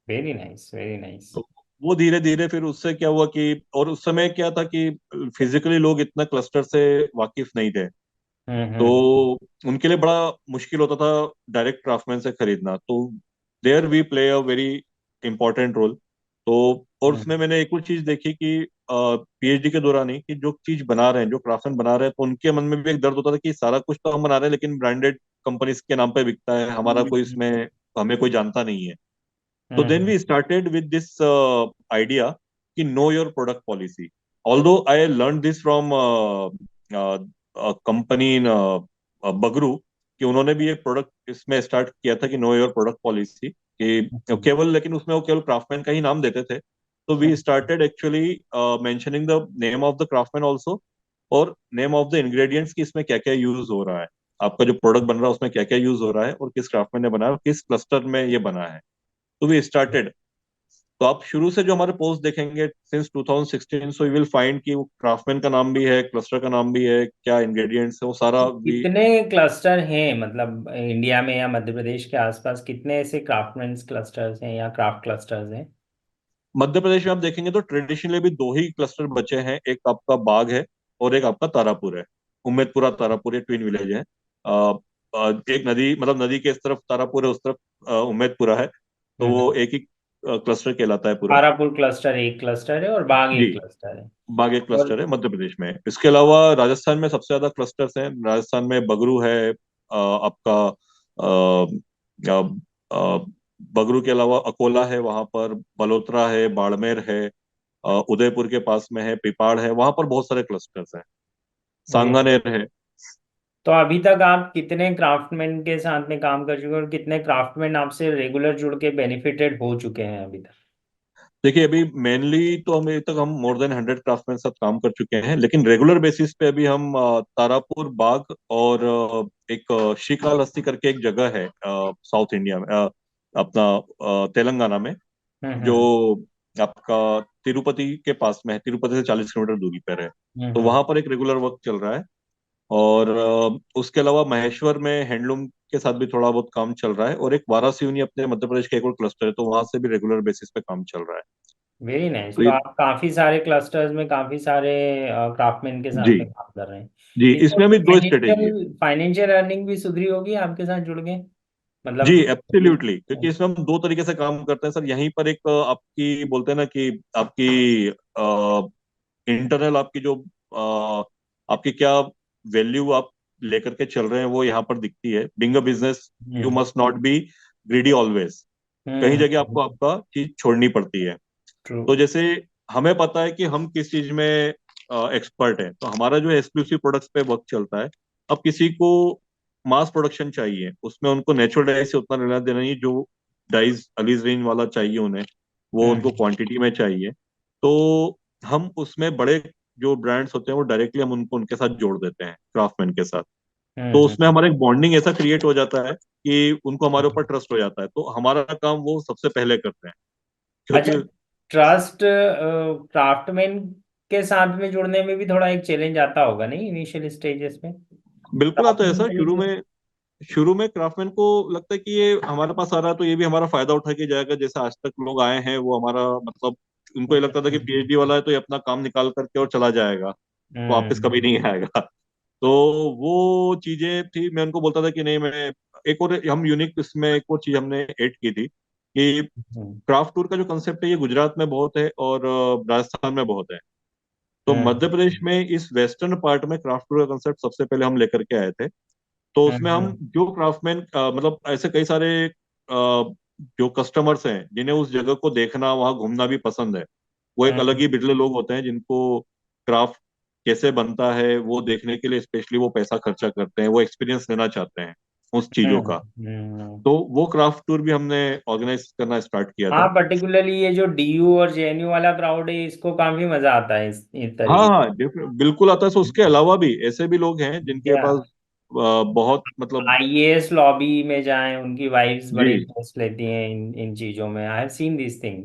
Very nice, very nice. तो वो धीरे धीरे फिर उससे क्या हुआ कि, और उस समय क्या था कि फिजिकली लोग इतना क्लस्टर से वाकिफ नहीं थे। तो हम्म। उनके लिए बड़ा मुश्किल होता था डायरेक्ट क्राफ्टमैन से खरीदना। तो there we play a very important role. तो और उसमें हम्म। मैंने एक और चीज देखी कि पीएचडी के दौरान ही, कि जो चीज बना रहे हैं, जो क्राफ्टमैन बना रहे हैं, तो उनके मन में भी एक दर्द होता था कि सारा कुछ तो हम बना रहे हैं लेकिन ब्रांडेड कंपनीज के नाम पे बिकता है, हमारा कोई इसमें, हमें कोई जानता नहीं है। तो then hmm. we started with this idea कि know your product policy. Although I learned this from a company in Bagru, कि उन्होंने भी एक प्रोडक्ट इसमें स्टार्ट किया था कि नो योर प्रोडक्ट पॉलिसी, कि हम्म। केवल, लेकिन उसमें वो केवल क्राफ्टमैन का ही नाम देते थे। तो we started actually mentioning the name of the craftsman also, और नेम ऑफ द इंग्रेडिएंट्स की इसमें क्या क्या यूज हो रहा है, आपका जो प्रोडक्ट बन रहा है उसमें क्या क्या यूज हो रहा है, और किस क्राफ्टमैन ने बनाया, और किस क्लस्टर में ये बना है। तो वी स्टार्टेड। तो आप शुरू से जो हमारे पोस्ट देखेंगे since 2016, so you will find कि वो क्राफ्टमैन का नाम भी है, क्लस्टर का नाम भी है, क्या इंग्रेडिएंट्स है, वो सारा भी। कितने क्लस्टर हैं, मतलब इंडिया में या मध्य प्रदेश के आसपास कितने ऐसे क्राफ्टमेंस क्लस्टर्स हैं या क्राफ्ट क्लस्टर्स हैं? मध्य प्रदेश में आप देखेंगे तो ट्रेडिशनली भी दो ही क्लस्टर बचे हैं, एक आपका बाग है और एक आपका तारापुर है। उम्मेदपुरा तारापुर, ये ट्विन विलेज है। एक नदी, मतलब नदी के इस तरफ तारापुर है, उस तरफ उम्मेदपुरा है। तो वो हम्म। एक ही क्लस्टर कहलाता है पूरा। तारापुर क्लस्टर एक क्लस्टर है और बाग जी, एक क्लस्टर है। बाघ एक और क्लस्टर है मध्य प्रदेश में। इसके अलावा राजस्थान में सबसे ज्यादा क्लस्टर्स हैं। राजस्थान में बगरू है, आपका अ, अ, बगरू के अलावा अकोला है, वहां पर बलोत्रा है, बाड़मेर है, उदयपुर के पास में है, पिपाड़ है, वहां पर बहुत सारे क्लस्टर्स हैं। वे सांगानेर है। तो अभी तक आप कितने क्राफ्टमैन के साथ में काम कर चुके हैं और कितने क्राफ्टमैन आपसे रेगुलर जुड़ के बेनिफिटेड हो चुके हैं अभी तक? देखिए, अभी मेनली तो हम अभी तक हम मोर देन 100 क्राफ्टमैन साथ काम कर चुके हैं, लेकिन रेगुलर बेसिस पे अभी हम तारापुर, बाग, और एक श्रीकालहस्ती करके एक जगह है साउथ इंडिया में, अपना तेलंगाना में, जो हम्म। आपका तिरुपति के पास में है, तिरुपति से 40 किलोमीटर दूरी पर है। तो हम्म। वहां पर एक रेगुलर वर्क चल रहा है। और उसके अलावा महेश्वर में हैंडलूम के साथ भी थोड़ा बहुत काम चल रहा है, और एक वारासिवनी अपने मध्य प्रदेश का एक और क्लस्टर है, तो वहां से भी रेगुलर बेसिस पे काम चल रहा है। Very nice. तो तो ये, आप काफी सारे क्लस्टर्स में काफी सारे क्राफ्टमैन के जी साथ में काम कर रहे हैं। जी, इससे इसमें हमें दो स्ट्रेटेजी है। फाइनेंशियल फाइनेंशियल अर्निंग भी सुधरी होगी आपके साथ जुड़ के, जी, मतलब। एब्सोल्युटली, क्योंकि इसमें हम दो तरीके से काम करते हैं सर। यहीं पर एक आपकी बोलते हैं ना कि आपकी इंटरनल आपकी जो आपकी क्या वैल्यू आप लेकर के चल रहे हैं, वो यहाँ पर दिखती है। Being a business, you hmm. Must not be greedy always. कहीं जगह आपको हम्म। आपका चीज छोड़नी पड़ती है। ट्रू। तो जैसे हमें पता है कि हम किस चीज में एक्सपर्ट हैं, तो हमारा जो एक्सक्लूसिव प्रोडक्ट्स पे वर्क चलता है। अब किसी को मास प्रोडक्शन चाहिए, उसमें उनको नेचुरल डाइज से उतना लेना देना नहीं, जो डाइज अलीज रेंज वाला चाहिए उन्हें, वो उनको हम्म। क्वांटिटी में चाहिए। तो हम उसमें बड़े जो ब्रांड्स होते हैं, वो डायरेक्टली हम उनको उनके साथ जोड़ देते हैं, क्राफ्टमैन के साथ। तो हम्म। उसमें हमारा एक बॉन्डिंग ऐसा क्रिएट हो जाता है कि उनको हमारे हम्म। ऊपर ट्रस्ट हो जाता है, तो हमारा काम वो सबसे पहले करते हैं, अच्छा। क्योंकि ट्रस्ट क्राफ्टमैन के साथ में जुड़ने में भी थोड़ा एक चैलेंज आता होगा नहीं, इनिशियल स्टेजेस में? बिल्कुल आता है क्राफ्टमैन ऐसा। का भी शुरू में क्राफ्टमैन को लगता है कि ये हमारे पास आ रहा है तो ये भी हमारा फायदा उठा के जाएगा। जैसे आज तक लोग आए हैं, वो हमारा मतलब, उनको ये लगता था कि पीएचडी वाला है तो ये अपना काम निकाल करके और चला जाएगा, वापस कभी हम्म। नहीं आएगा। तो वो चीजें थी। मैं उनको बोलता था कि नहीं, मैं एक और, हम यूनिक इसमें एक और चीज हमने ऐड की थी कि हम्म। क्राफ्ट टूर का जो कंसेप्ट है, ये गुजरात में बहुत है और राजस्थान में बहुत है। तो मध्य हम्म। प्रदेश में इस वेस्टर्न पार्ट में क्राफ्ट टूर का कंसेप्ट सबसे पहले हम लेकर के आए थे। तो उसमें हम हम्म। जो क्राफ्टमैन, मतलब ऐसे कई सारे जो कस्टमर्स हैं जिन्हें उस जगह को देखना, वहां घूमना भी पसंद है। वो एक अलग हम्म। ही बिरले लोग होते हैं जिनको क्राफ्ट कैसे बनता है वो देखने के लिए स्पेशली वो पैसा खर्चा करते हैं, वो एक्सपीरियंस लेना चाहते हैं उस चीजों हम्म। का। हम्म। तो वो क्राफ्ट टूर भी हमने ऑर्गेनाइज करना स्टार्ट किया हाँ, था। पर्टिकुलरली ये जो डीयू और जेएनयू वाला क्राउड है, इसको काफी मजा आता है इस हाँ तरीके हाँ, बिल्कुल आता है। सो उसके अलावा भी ऐसे भी लोग हैं जिनके से। पास बहुत मतलब। आईएएस लॉबी में जाएं, उनकी वाइफ्स बड़े जी इंटरेस्ट लेती हैं इन इन चीजों में। I have seen this thing.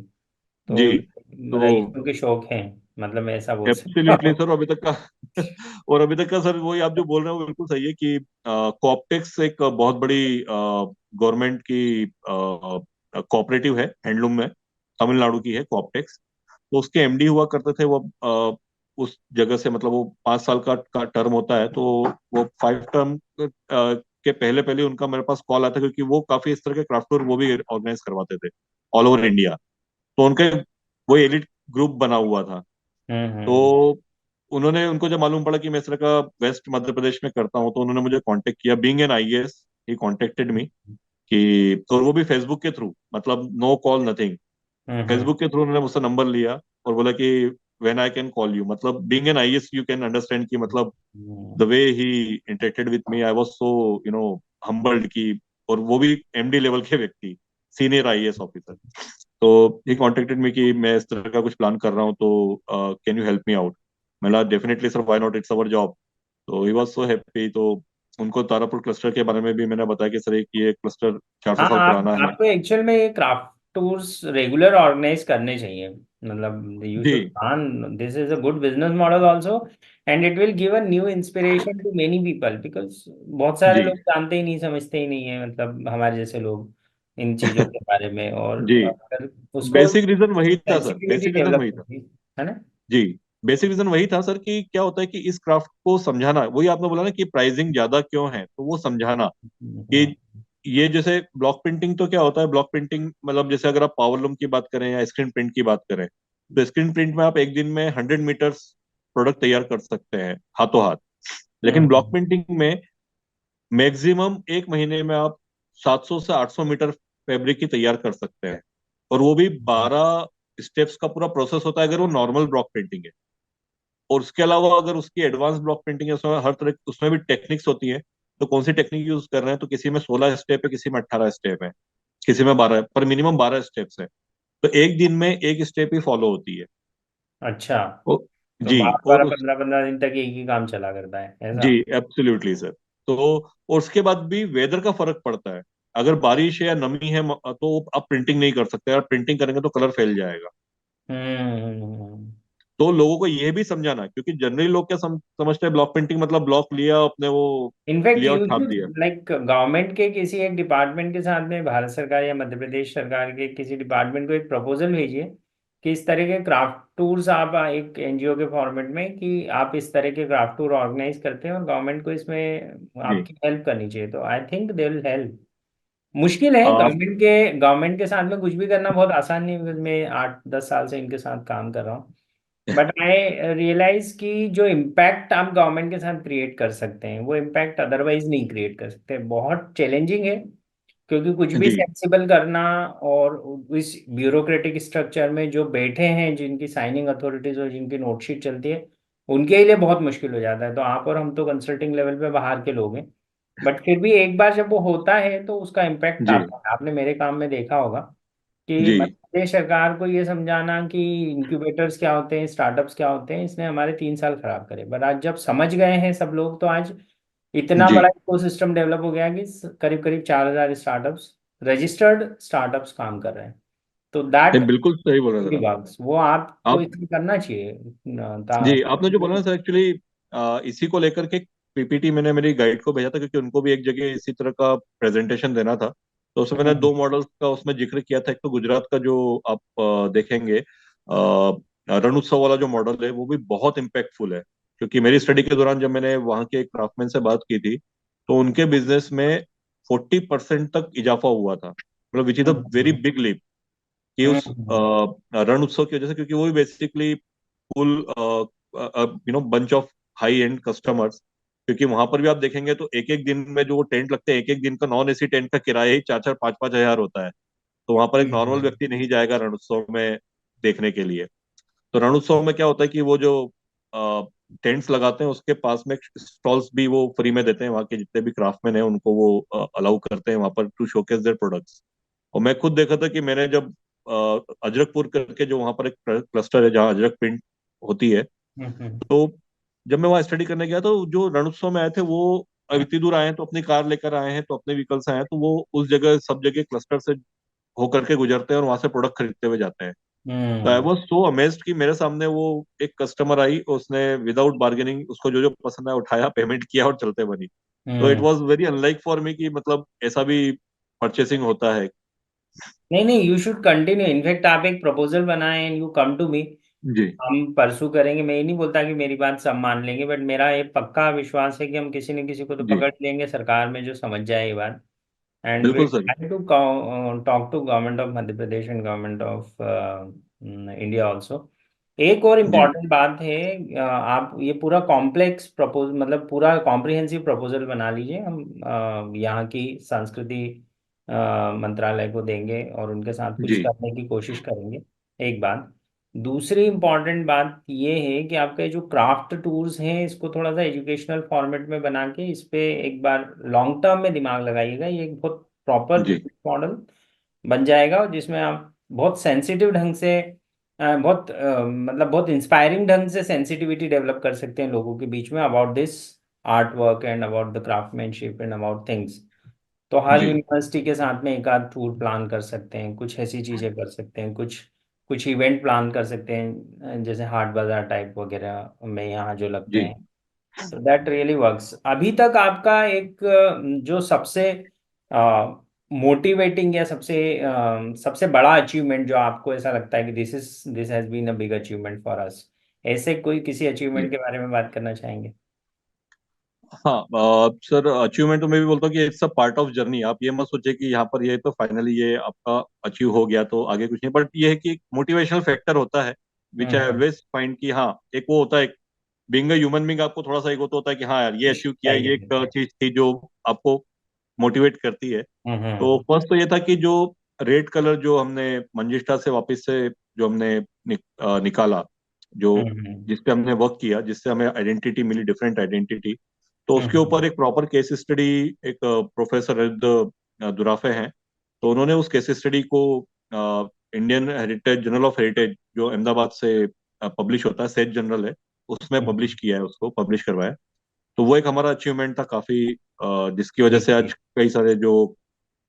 तो जी। तो रईसों के शौक हैं। मतलब मैं ऐसा बोल सकता एब्सोल्युटली हूँ। सर, अभी तक का और अभी तक का सर वही आप जो बोल रहे हो वो बिल्कुल सही है कि कॉपटेक्स एक बहुत बड़ी गवर्नमेंट की कोऑपरेटिव है हैंडलूम में, तमिलनाडु की है कॉपटेक्स। तो उसके एमडी हुआ करते थे वो, उस जगह से, मतलब वो 5 साल का टर्म होता है, तो वो 5 टर्म के पहले पहले उनका मेरे पास कॉल आता, क्योंकि वो काफी इस तरह के क्राफ्ट टूर वो भी ऑर्गेनाइज करवाते थे ऑल ओवर इंडिया। तो उनके वो एलिट ग्रुप बना हुआ था। तो हम्म। उन्होंने, उनको जब मालूम पड़ा कि मैं इस तरह का वेस्ट मध्य प्रदेश में करता हूँ, तो उन्होंने मुझे कांटेक्ट किया, being an IAS he contacted me कि, और वो भी फेसबुक के थ्रू, मतलब no call nothing, hmm. Facebook के थ्रू उन्होंने मुझसे नंबर लिया और बोला कि when I can call you, मतलब being an IAS you can understand कि मतलब the hmm. Way he interacted with me, I was so humbled की, और वो भी एमडी लेवल के व्यक्ति, सीनियर आईएएस ऑफिसर। तो ही कॉन्टेक्टेड मी कि मैं इस तरह का कुछ प्लान कर रहा हूँ, तो can you help me out. मैंने definitely sir, why not, it's our job. तो ही वाज सो हैप्पी। तो उनको तारापुर क्लस्टर के बारे में भी मैंने बताया कि सर एक ये क्लस्टर 400 हाँ, साल आप पुराना है। आपको एक्चुअल में ये क्राफ्ट टूर्स रेगुलर ऑर्गेनाइज करने चाहिए, मतलब यू जी should plan, this is a good business model also, and it will give a new inspiration to many people, because बहुत सारे जी लोग जानते ही नहीं, समझते ही नहीं है, मतलब हमारे जैसे लोग इन चीज़ों के बारे में, और जी। अगर उसको बेसिक रीजन वही था sir, sensibility basic reason develop वही था। होगी, है ना। जी, बेसिक रीजन वही था सर कि क्या होता है कि इस क्राफ्ट को समझाना, वही आपने बोला ना कि प्राइसिंग ज्यादा क्यों है, तो वो समझाना कि हम्म। ये जैसे ब्लॉक प्रिंटिंग, तो क्या होता है ब्लॉक प्रिंटिंग, मतलब जैसे अगर आप पावर लूम की बात करें या स्क्रीन प्रिंट की बात करें, तो स्क्रीन प्रिंट में आप एक दिन में 100 मीटर्स प्रोडक्ट तैयार कर सकते हैं हाथों हाथ। लेकिन ब्लॉक हम्म। प्रिंटिंग में मैक्सिमम एक महीने में आप 700 से 800 मीटर फैब्रिक की तैयार कर सकते हैं, और वो भी 12 स्टेप्स का पूरा प्रोसेस होता है अगर वो नॉर्मल ब्लॉक प्रिंटिंग है। और उसके अलावा अगर उसकी एडवांस ब्लॉक प्रिंटिंग है, उसमें हर तरह, उसमें भी टेक्निक्स होती है। तो कौन सी टेक्निक यूज कर रहे हैं, तो किसी में 16 स्टेप है, किसी में 18 स्टेप है, किसी में 12 है, पर मिनिमम 12 स्टेप्स है। तो एक दिन में एक स्टेप ही फॉलो होती है। अच्छा, ओ, तो जी। बारह और बारह 15 15 दिन तक एक ही काम चला करता है जी, ऐसा। Absolutely sir. तो और उसके बाद भी वेदर का फर्क पड़ता है। अगर बारिश है या नमी है, तो आप प्रिंटिंग नहीं कर सकते, अगर प्रिंटिंग करेंगे तो कलर फैल जाएगा। हम्म। तो लोगों को ये भी समझाना, क्योंकि जनरली लोग क्या समझते हैं, ब्लॉक प्रिंटिंग मतलब ब्लॉक लिया अपने, वो इनफैक्ट लिया और यू छाप शुड दिया। लाइक गवर्नमेंट के किसी एक डिपार्टमेंट के साथ में, भारत सरकार या मध्य प्रदेश सरकार के किसी डिपार्टमेंट को एक प्रपोजल भेजिए कि इस तरह के क्राफ्ट टूर्स आप एक एनजीओ के फॉर्मेट में, कि आप इस तरह के क्राफ्ट टूर ऑर्गेनाइज करते हैं और गवर्नमेंट को इसमें जी। आपकी हेल्प करनी चाहिए, तो I think they will help. मुश्किल है आप गवर्नमेंट के साथ में कुछ भी करना बहुत आसान नहीं है, because मैं 8 10 साल से इनके साथ काम कर रहा हूँ। बट आई रियलाइज कि जो इम्पैक्ट आप गवर्नमेंट के साथ क्रिएट कर सकते हैं वो इम्पैक्ट अदरवाइज नहीं क्रिएट कर सकते, बहुत चैलेंजिंग है, क्योंकि कुछ भी जी सेंसिबल करना, और इस ब्यूरोक्रेटिक स्ट्रक्चर में जो बैठे हैं, जिनकी साइनिंग अथॉरिटीज और जिनकी नोटशीट चलती है, उनके लिए बहुत मुश्किल हो जाता है। तो आप और हम तो कंसल्टिंग लेवल पे बाहर के लोग हैं, बट फिर भी एक बार जब वो होता है तो उसका इम्पैक्ट जी आता है। आपने मेरे काम में देखा होगा कि जी मध्य प्रदेश सरकार को ये समझाना कि इंक्यूबेटर्स क्या होते हैं, स्टार्टअप्स क्या होते हैं, इसने हमारे 3 साल खराब करे, बट आज जब समझ गए हैं सब लोग, तो आज इतना जी। बड़ा इकोसिस्टम डेवलप हो गया कि करीब करीब 4,000 स्टार्टअप्स, रजिस्टर्ड स्टार्टअप्स काम कर रहे हैं। तो दैट नहीं, बिल्कुल सही बोल रहे हैं सर आप। वर्क्स, वो आपको आप इसमें करना चाहिए जी, आपने जो बोला ना सर, एक्चुअली इसी को लेकर के पीपीटी मैंने मेरी गाइड को भेजा था, क्योंकि उनको भी एक जगह इसी तरह का प्रेजेंटेशन देना था। तो उसमें मैंने हम्म। 2 मॉडल्स का उसमें जिक्र किया था। एक तो गुजरात का जो आप देखेंगे, रण उत्सव वाला जो मॉडल है, वो भी बहुत इम्पैक्टफुल है। क्योंकि मेरी स्टडी के दौरान जब मैंने वहाँ के एक क्राफ्टमैन से बात की थी, तो उनके बिजनेस में 40% तक इजाफा हुआ था, मतलब which is a very hmm. Big leap, कि उस हम्म। रण उत्सव की वजह से, क्योंकि वो भी basically full bunch of high and customers. क्योंकि वहां पर भी आप देखेंगे तो एक एक दिन में जो टेंट लगते हैं, एक एक दिन का नॉन एसी टेंट का किराया ही 4 4 5 5 हजार होता है। तो वहां पर एक नॉर्मल हम्म। व्यक्ति नहीं जाएगा रणोत्सव में देखने के लिए। तो रणोत्सव में क्या होता है कि वो जो टेंट्स लगाते हैं उसके पास में स्टॉल्स भी वो फ्री में देते हैं, वहाँ के जितने भी क्राफ्टमैन हैं उनको वो अलाउ करते हैं वहां पर टू शोकेस देयर प्रोडक्ट्स। और मैं खुद देखा था कि मैंने जब अजरकपुर करके जो वहां पर एक क्लस्टर है जहाँ अजरक प्रिंट होती है, हम्म। तो जब मैं वहाँ स्टडी करने गया तो जो रणोत्सव में आए थे वो अब इतनी दूर आए हैं, तो अपनी कार लेकर आए हैं, तो अपने व्हीकल से आए हैं, तो वो उस जगह सब जगह क्लस्टर से होकर के गुजरते हैं और वहां से प्रोडक्ट खरीदते हुए जाते हैं। तो आई हम्म। वाज सो अमेज्ड कि मेरे सामने वो एक कस्टमर आई, उसने विदाउट बार्गेनिंग उसको जो जो पसंद आया उठाया, पेमेंट किया और चलते बनी। तो it hmm. Was very unlike for me कि मतलब ऐसा भी परचेसिंग होता है। नहीं नहीं, यू शुड कंटिन्यू। इनफैक्ट आप एक प्रपोजल बनाएं and you come to me. जी हम परसू करेंगे। मैं ये नहीं बोलता कि मेरी बात सब मान लेंगे, बट मेरा ये पक्का विश्वास है कि हम किसी न किसी को तो जी, पकड़ लेंगे सरकार में जो समझ जाए ये बात। एंड बिल्कुल we'll सही। try to talk to government of Madhya Pradesh and government of India also। एक और जी इम्पॉर्टेंट बात है, आप ये पूरा कॉम्प्लेक्स प्रपोज मतलब पूरा कॉम्प्रिहेंसिव प्रपोजल बना लीजिए। हम यहाँ की संस्कृति मंत्रालय को देंगे और उनके साथ कुछ जी करने की कोशिश करेंगे। एक बात। दूसरी इम्पॉर्टेंट बात ये है कि आपके जो क्राफ्ट टूर्स हैं इसको थोड़ा सा एजुकेशनल फॉर्मेट में बना के इस पे एक बार लॉन्ग टर्म में दिमाग लगाइएगा। ये एक बहुत प्रॉपर जी मॉडल बन जाएगा और जिसमें आप बहुत सेंसिटिव ढंग से बहुत मतलब बहुत इंस्पायरिंग ढंग से सेंसिटिविटी डेवलप कर सकते हैं लोगों के बीच में about this art work and about the craftsmanship and about things. तो हर जी यूनिवर्सिटी के साथ में एक आध टूर प्लान कर सकते हैं, कुछ ऐसी चीजें कर सकते हैं, कुछ कुछ इवेंट प्लान कर सकते हैं, जैसे हाट बाजार टाइप वगैरह में यहाँ जो लगते जी। हैं। तो दैट रियली वर्क्स। अभी तक आपका एक जो सबसे मोटिवेटिंग या सबसे बड़ा अचीवमेंट जो आपको ऐसा लगता है कि this has been a big achievement for us, ऐसे कोई किसी अचीवमेंट जी के बारे में बात करना चाहेंगे? हाँ, सर अचीवमेंट तो मैं भी बोलता हूँ कि it's a part of journey. आप ये मत सोचिए कि यहाँ पर ये तो फाइनली ये आपका अचीव हो गया तो आगे कुछ नहीं, बट ये है कि मोटिवेशनल फैक्टर होता है which I hmm. Always find कि हाँ, एक वो होता है, बीइंग अ ह्यूमन बीइंग आपको थोड़ा सा एक वो तो होता है कि हाँ यार, ये अचीव किया, सही ये है। एक चीज थी जो आपको मोटिवेट करती है। तो हम्म। फर्स्ट तो ये था कि जो रेड कलर जो हमने मंजिष्ठा से वापस से जो हमने निकाला, जो हम्म। जिस पे हमने वर्क किया, जिससे हमें आइडेंटिटी मिली, डिफरेंट आइडेंटिटी। तो उसके हम्म। ऊपर एक प्रॉपर केस स्टडी, एक प्रोफेसर दुराफे हैं, तो उन्होंने उस केस स्टडी को Indian heritage, journal of heritage जो अहमदाबाद से पब्लिश होता है, सेज जर्नल है, उसमें पब्लिश हम्म। किया है, उसको पब्लिश करवाया। तो वो एक हमारा अचीवमेंट था काफी, जिसकी वजह जी से जी। आज कई सारे जो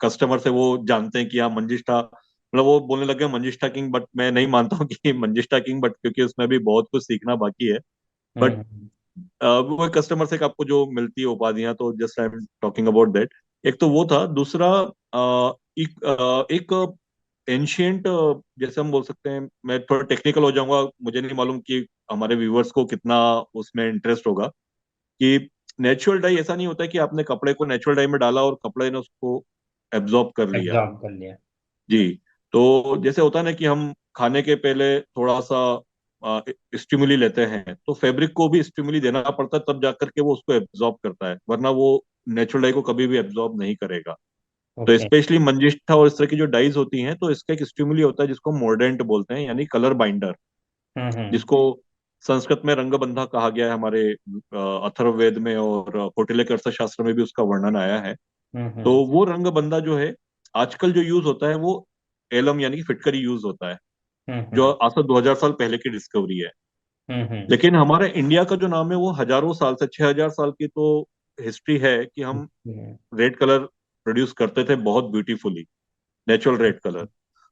कस्टमर है वो जानते हैं कि हाँ मंजिष्ठा, मतलब वो बोलने लगे मंजिष्ठा किंग, बट मैं नहीं मानता हूँ कि मंजिष्ठा किंग, बट क्योंकि उसमें भी बहुत कुछ सीखना बाकी है। बट हम्म। वो कस्टमर से आपको जो मिलती है उपाधियां, तो just I am talking about that. एक तो वो था, दूसरा एक एंशियंट, जैसे हम बोल सकते हैं, मैं थोड़ा टेक्निकल हो जाऊंगा, मुझे नहीं मालूम कि हमारे व्यूअर्स को कितना उसमें इंटरेस्ट होगा, कि नेचुरल डाई ऐसा नहीं होता कि आपने कपड़े को नेचुरल डाई में डाला और कपड़े ने उसको एब्जॉर्ब कर लिया। एब्जॉर्ब कर लिया। जी। तो जैसे होता है ना कि हम खाने के पहले थोड़ा सा स्टिमुली लेते हैं, तो फैब्रिक को भी स्टिमुली देना पड़ता है, तब जाकर के वो उसको एब्जॉर्ब करता है, वरना वो नेचुरल डाई को कभी भी एब्जॉर्ब नहीं करेगा। तो ओके। स्पेशली मंजिष्ठा और इस तरह की जो डाइज होती हैं, तो इसका एक स्टिमुली होता है जिसको मोर्डेंट बोलते हैं, यानी कलर बाइंडर, हम्म। जिसको संस्कृत में रंगबंधा कहा गया है, हमारे अथर्ववेद में और कौटिल्य के अर्थशास्त्र में भी उसका वर्णन आया है। तो हम्म। वो रंगबंधा जो है, आजकल जो यूज होता है वो एलम यानी कि फिटकरी यूज होता है, जो हम्म। आज से 2000 साल पहले की डिस्कवरी है। हम्म। लेकिन हमारे इंडिया का जो नाम है वो हजारों साल से, 6000 साल की तो हिस्ट्री है कि हम हम्म। रेड कलर प्रोड्यूस करते थे, बहुत ब्यूटीफुली, नेचुरल रेड कलर।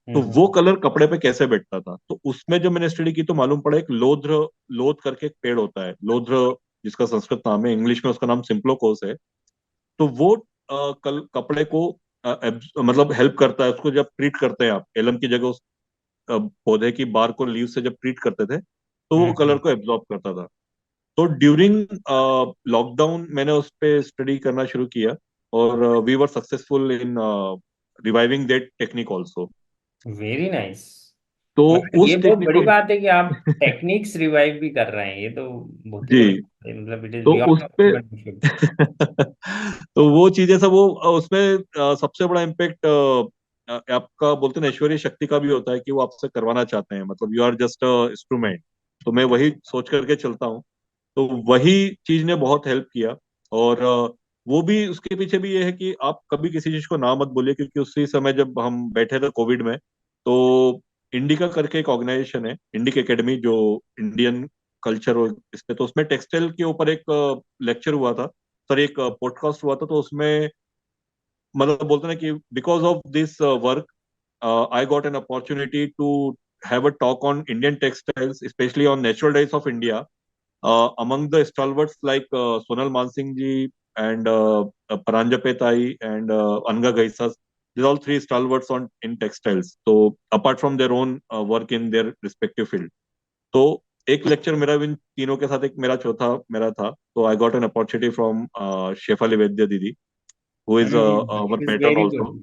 तो हम्म। वो कलर कपड़े पे कैसे बैठता था, तो उसमें जब मैंने स्टडी की तो मालूम पड़ा, एक लोध्र, लोध करके एक पेड़ होता है लोध्र, जिसका संस्कृत नाम है, इंग्लिश में उसका नाम सिम्प्लोकोस है। तो वो कपड़े को मतलब हेल्प करता है, उसको जब ट्रीट करते हैं आप एलम की जगह उस पौधे की बार को लीव से जब ट्रीट करते थे, तो वो कलर हम्म। को एब्जॉर्ब करता था। तो ड्यूरिंग लॉकडाउन मैंने उस पे स्टडी करना शुरू किया, और we were successful in reviving that technique also. Very nice. तो मतलब ये उस बहुत टेक्निक बड़ी को बात है कि आप टेक्निक्स रिवाइव भी कर रहे हैं। ये तो बहुत ही बड़ी जी, बात है। मतलब इट इज तो उस बियॉन्ड पे ह्यूमन। तो वो चीजें सब वो उसमें सबसे बड़ा इम्पेक्ट आपका बोलते हैं ना, ऐश्वर्य शक्ति का भी होता है कि वो आपसे करवाना चाहते हैं, मतलब यू आर जस्ट इंस्ट्रूमेंट। तो मैं वही सोच करके चलता हूँ। तो वही चीज ने बहुत हेल्प किया। और वो भी उसके पीछे भी ये है कि आप कभी किसी चीज को ना मत बोलिए, क्योंकि उसी समय जब हम बैठे थे कोविड में, तो इंडिका करके एक ऑर्गेनाइजेशन है, इंडिक एकेडमी, जो इंडियन कल्चर और इस पे, तो उसमें टेक्सटाइल के ऊपर एक लेक्चर हुआ था, सर एक पॉडकास्ट हुआ था, तो उसमें मतलब बोलते हैं ना कि because of this work I got an opportunity to have a talk on Indian textiles, especially on natural dyes of India. Among the stalwarts like Sonal Mansingh ji and Paranjape Tai and Anga Gaisas, these are all three stalwarts on in textiles. So apart from their own work in their respective field, तो एक लेक्चर मेरा इन तीनों के साथ एक मेरा चौथा मेरा था. तो I got an opportunity from Shefali Vaidya दीदी, who is It our is pattern very also. good.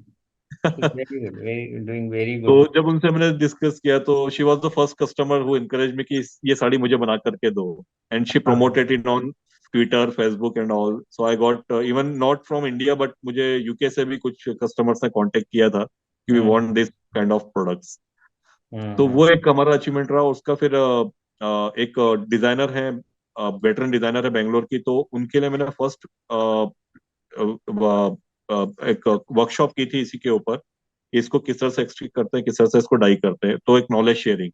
It is very good. Very doing very तो good. जब उनसे मैंने डिस्कस किया तो she was the first customer who encourage me कि ये साड़ी मुझे बना करके दो. एंड शी हाँ. Promoted it on Twitter, Facebook and all. So I got even not from India but मुझे यूके से भी कुछ कस्टमर्स ने कांटेक्ट किया था कि we want hmm. This kind of products. तो हम्म. वो एक हमारा अचीवमेंट रहा. उसका फिर एक डिजाइनर है, वेटरन डिजाइनर है बेंगलोर की, तो उनके लिए मैंने फर्स्ट एक वर्कशॉप की थी इसी के ऊपर कि इसको किस तरह से एक्सट्रीट करते हैं, किस तरह से इसको डाई करते हैं. तो एक नॉलेज शेयरिंग,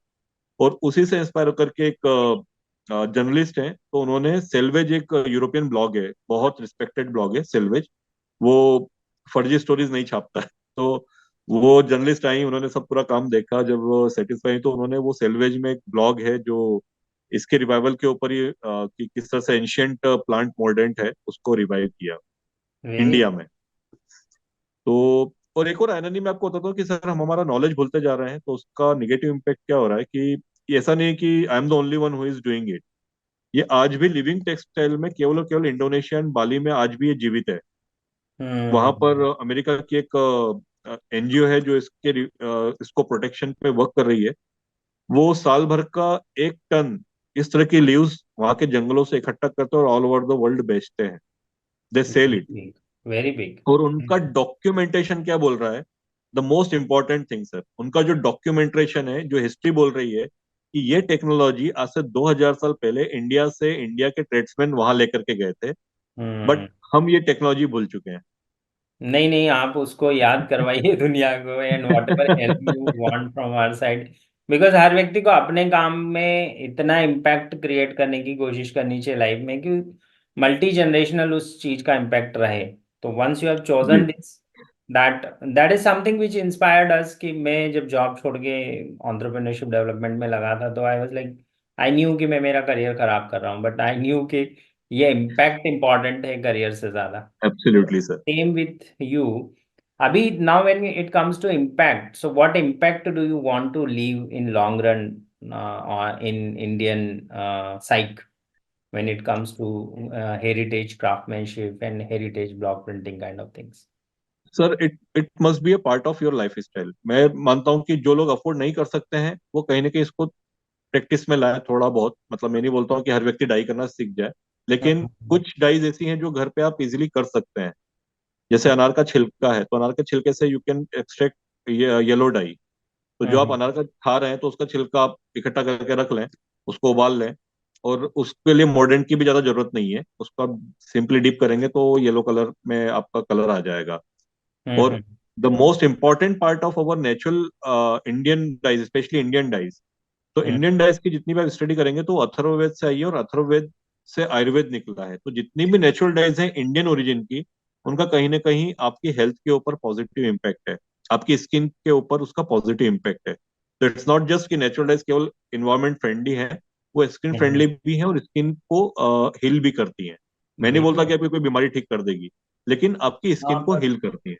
और उसी से इंस्पायर होकर के एक जर्नलिस्ट हैं, तो उन्होंने सेल्वेज, एक यूरोपियन ब्लॉग है, बहुत रिस्पेक्टेड ब्लॉग है सेल्वेज, वो फर्जी स्टोरीज नहीं छापता है. तो वो जर्नलिस्ट आई, उन्होंने सब पूरा काम देखा, जब वो सेटिस्फाई तो उन्होंने वो सेल्वेज में एक ब्लॉग है जो इसके रिवाइवल के ऊपर ही कि किस तरह से एंशियंट प्लांट मोल्डेंट है उसको रिवाइव किया वेरी. इंडिया में. तो और एक और आयरनी मैं आपको बताता हूँ कि सर हम हमारा नॉलेज भूलते जा रहे हैं, तो उसका निगेटिव इम्पैक्ट क्या हो रहा है कि ये ऐसा नहीं है कि आई am the only one who is doing it. ये आज भी लिविंग टेक्सटाइल में केवल और केवल इंडोनेशिया एंड बाली में आज भी ये जीवित है. वहां पर हम्म. अमेरिका की एक एनजीओ है जो इसको प्रोटेक्शन पे वर्क कर रही है. वो साल भर का 1 टन इस तरह की लीव्स वहां के जंगलों से इकट्ठा करते हैं और ऑल ओवर द वर्ल्ड बेचते हैं. They sell very it. Big. Very big. और उनका डॉक्यूमेंटेशन क्या बोल रहा है, the most important thing sir, उनका जो डॉक्यूमेंटेशन है, जो हिस्ट्री बोल रही है कि ये टेक्नोलॉजी आज से 2000 साल पहले इंडिया से इंडिया के ट्रेड्समैन वहां लेकर के गए थे, बट हम्म. हम ये टेक्नोलॉजी भूल चुके हैं. नहीं नहीं, आप उसको याद करवाइए दुनिया को, and whatever help you want from our side. Because हर व्यक्ति को अपने काम में इतना इम्पैक्ट क्रिएट करने की कोशिश करनी चाहिए लाइफ में कि मल्टी जनरेशनल उस चीज का इम्पैक्ट रहे. तो वंस यू हैव जी. Chosen this, that that is something which inspired us. कि मैं जब जॉब छोड़ के एंटरप्रेन्योरशिप डेवलपमेंट में लगा था, तो I was like, I knew कि मैं मेरा करियर खराब कर रहा हूँ, बट आई न्यू कि ये इम्पैक्ट इम्पॉर्टेंट है करियर से ज्यादा. Absolutely sir. Same with you. Abhi, now when it comes to impact, so what impact do you want to leave in long run or in Indian psyche when it comes to heritage craftsmanship and heritage block printing kind of things? Sir it it must be a part of your life style. मैं मानता हूँ कि जो लोग अफोर्ड नहीं कर सकते हैं वो कहीं ना कहीं इसको प्रैक्टिस में लाए थोड़ा बहुत. मतलब मैं नहीं बोलता हूँ कि हर व्यक्ति डाई करना सीख जाए, लेकिन हम्म. कुछ डाइज ऐसी हैं जो घर पे आप इजीली कर सकते हैं. जैसे अनार का छिलका है, तो अनार के छिलके से you can extract yellow die. तो जो आप हम्म. अनार का खा रहे हैं तो उसका छिलका आप इकट्ठा करके रख लें, उसको उबाल लें, और उसके लिए मॉर्डेंट की भी ज्यादा जरूरत नहीं है. उसको आप सिंपली डिप करेंगे तो येलो कलर में आपका कलर आ जाएगा. और hmm. The most important part of our natural Indian dyes, specially Indian dyes, तो हम्म. इंडियन डाइज की जितनी भी आप स्टडी करेंगे तो अथर्ववेद से आई है, और अथर्ववेद से आयुर्वेद निकला है. तो जितनी भी नेचुरल डाइज हैं इंडियन ओरिजिन की, उनका कहीं ना कहीं आपकी हेल्थ के ऊपर पॉजिटिव इम्पैक्ट है, आपकी स्किन के ऊपर उसका पॉजिटिव इम्पैक्ट है. तो इट्स नॉट जस्ट कि नेचुरल डाइज केवल इन्वायरमेंट फ्रेंडली है, वो स्किन फ्रेंडली हम्म. भी है और स्किन को हील भी करती है. मैं नहीं बोलता बिल्कुल. कि आपकी कोई बीमारी ठीक कर देगी, लेकिन आपकी हाँ, स्किन को पर हील करती है.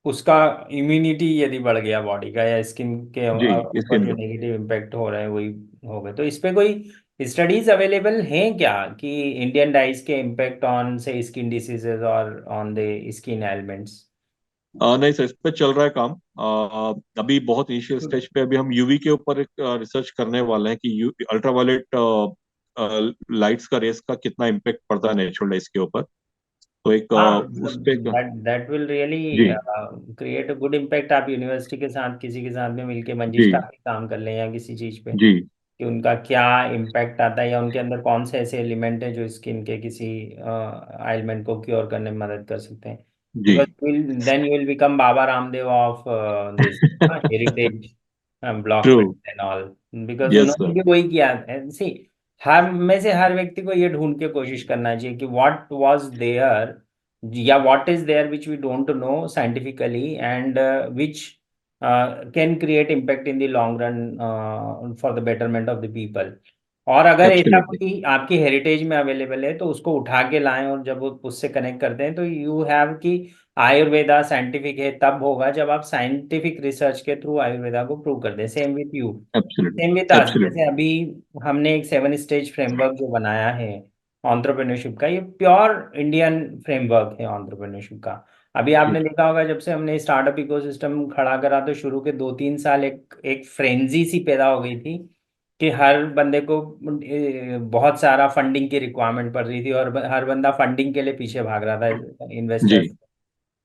उसका इम्यूनिटी यदि बढ़ गया बॉडी का, या स्किन के जी. ऊपर स्किन जो का. नेगेटिव इम्पैक्ट हो रहे हैं वही हो गए. तो इस पे कोई स्टडीज अवेलेबल हैं क्या कि इंडियन डाइज के इम्पैक्ट ऑन से स्किन डिसीजेज और ऑन द स्किन एलिमेंट्स? नहीं सर, इस पे चल रहा है काम. अभी बहुत इनिशियल स्टेज पे अभी हम यूवी के ऊपर एक रिसर्च करने वाले हैं कि अल्ट्रावायलेट लाइट्स का, रेस का कितना इम्पेक्ट पड़ता है नेचुरल लाइट्स के ऊपर. तो एक हाँ, उस पे दैट दैट विल रियली जी. Create a good impact. आप यूनिवर्सिटी के साथ किसी के साथ में मिलके जी. मंजिस्टा पे काम कर लें या किसी चीज पे, जी. कि उनका क्या इम्पैक्ट आता है, या उनके अंदर कौन से ऐसे एलिमेंट हैं जो स्किन के किसी आइलमेंट को क्योर करने में मदद कर सकते हैं. जी. Because then you will become Baba Ramdev of this heritage block true. Print and all. Because yes उन्होंने सर. भी वही किया. सी, हर में से हर व्यक्ति को ये ढूंढ के कोशिश करना चाहिए कि व्हाट वाज देयर, या what is there which we don't know scientifically, and which can create impact in the long run for the betterment of the people. और अगर ऐसा एब्सोल्युटली। कोई आपकी हेरिटेज में अवेलेबल है तो उसको उठा के लाएं, और जब वो उससे कनेक्ट करते हैं तो यू हैव कि आयुर्वेदा साइंटिफिक है तब होगा जब आप साइंटिफिक रिसर्च के थ्रू आयुर्वेदा को प्रूव कर दें। Same with you, absolutely. Same with us. जैसे एब्सोल्युटली। अभी हमने एक 7 स्टेज फ्रेमवर्क जो बनाया है एंटरप्रेन्योरशिप का, ये प्योर इंडियन फ्रेमवर्क है एंटरप्रेन्योरशिप का। अभी जी। आपने देखा होगा जब से हमने स्टार्टअप इकोसिस्टम खड़ा करा तो शुरू के 2-3 साल एक एक फ्रेंजी सी पैदा हो गई थी कि हर बंदे को बहुत सारा फंडिंग की रिक्वायरमेंट पड़ रही थी, और हर बंदा फंडिंग के लिए पीछे भाग रहा था जी। Investors.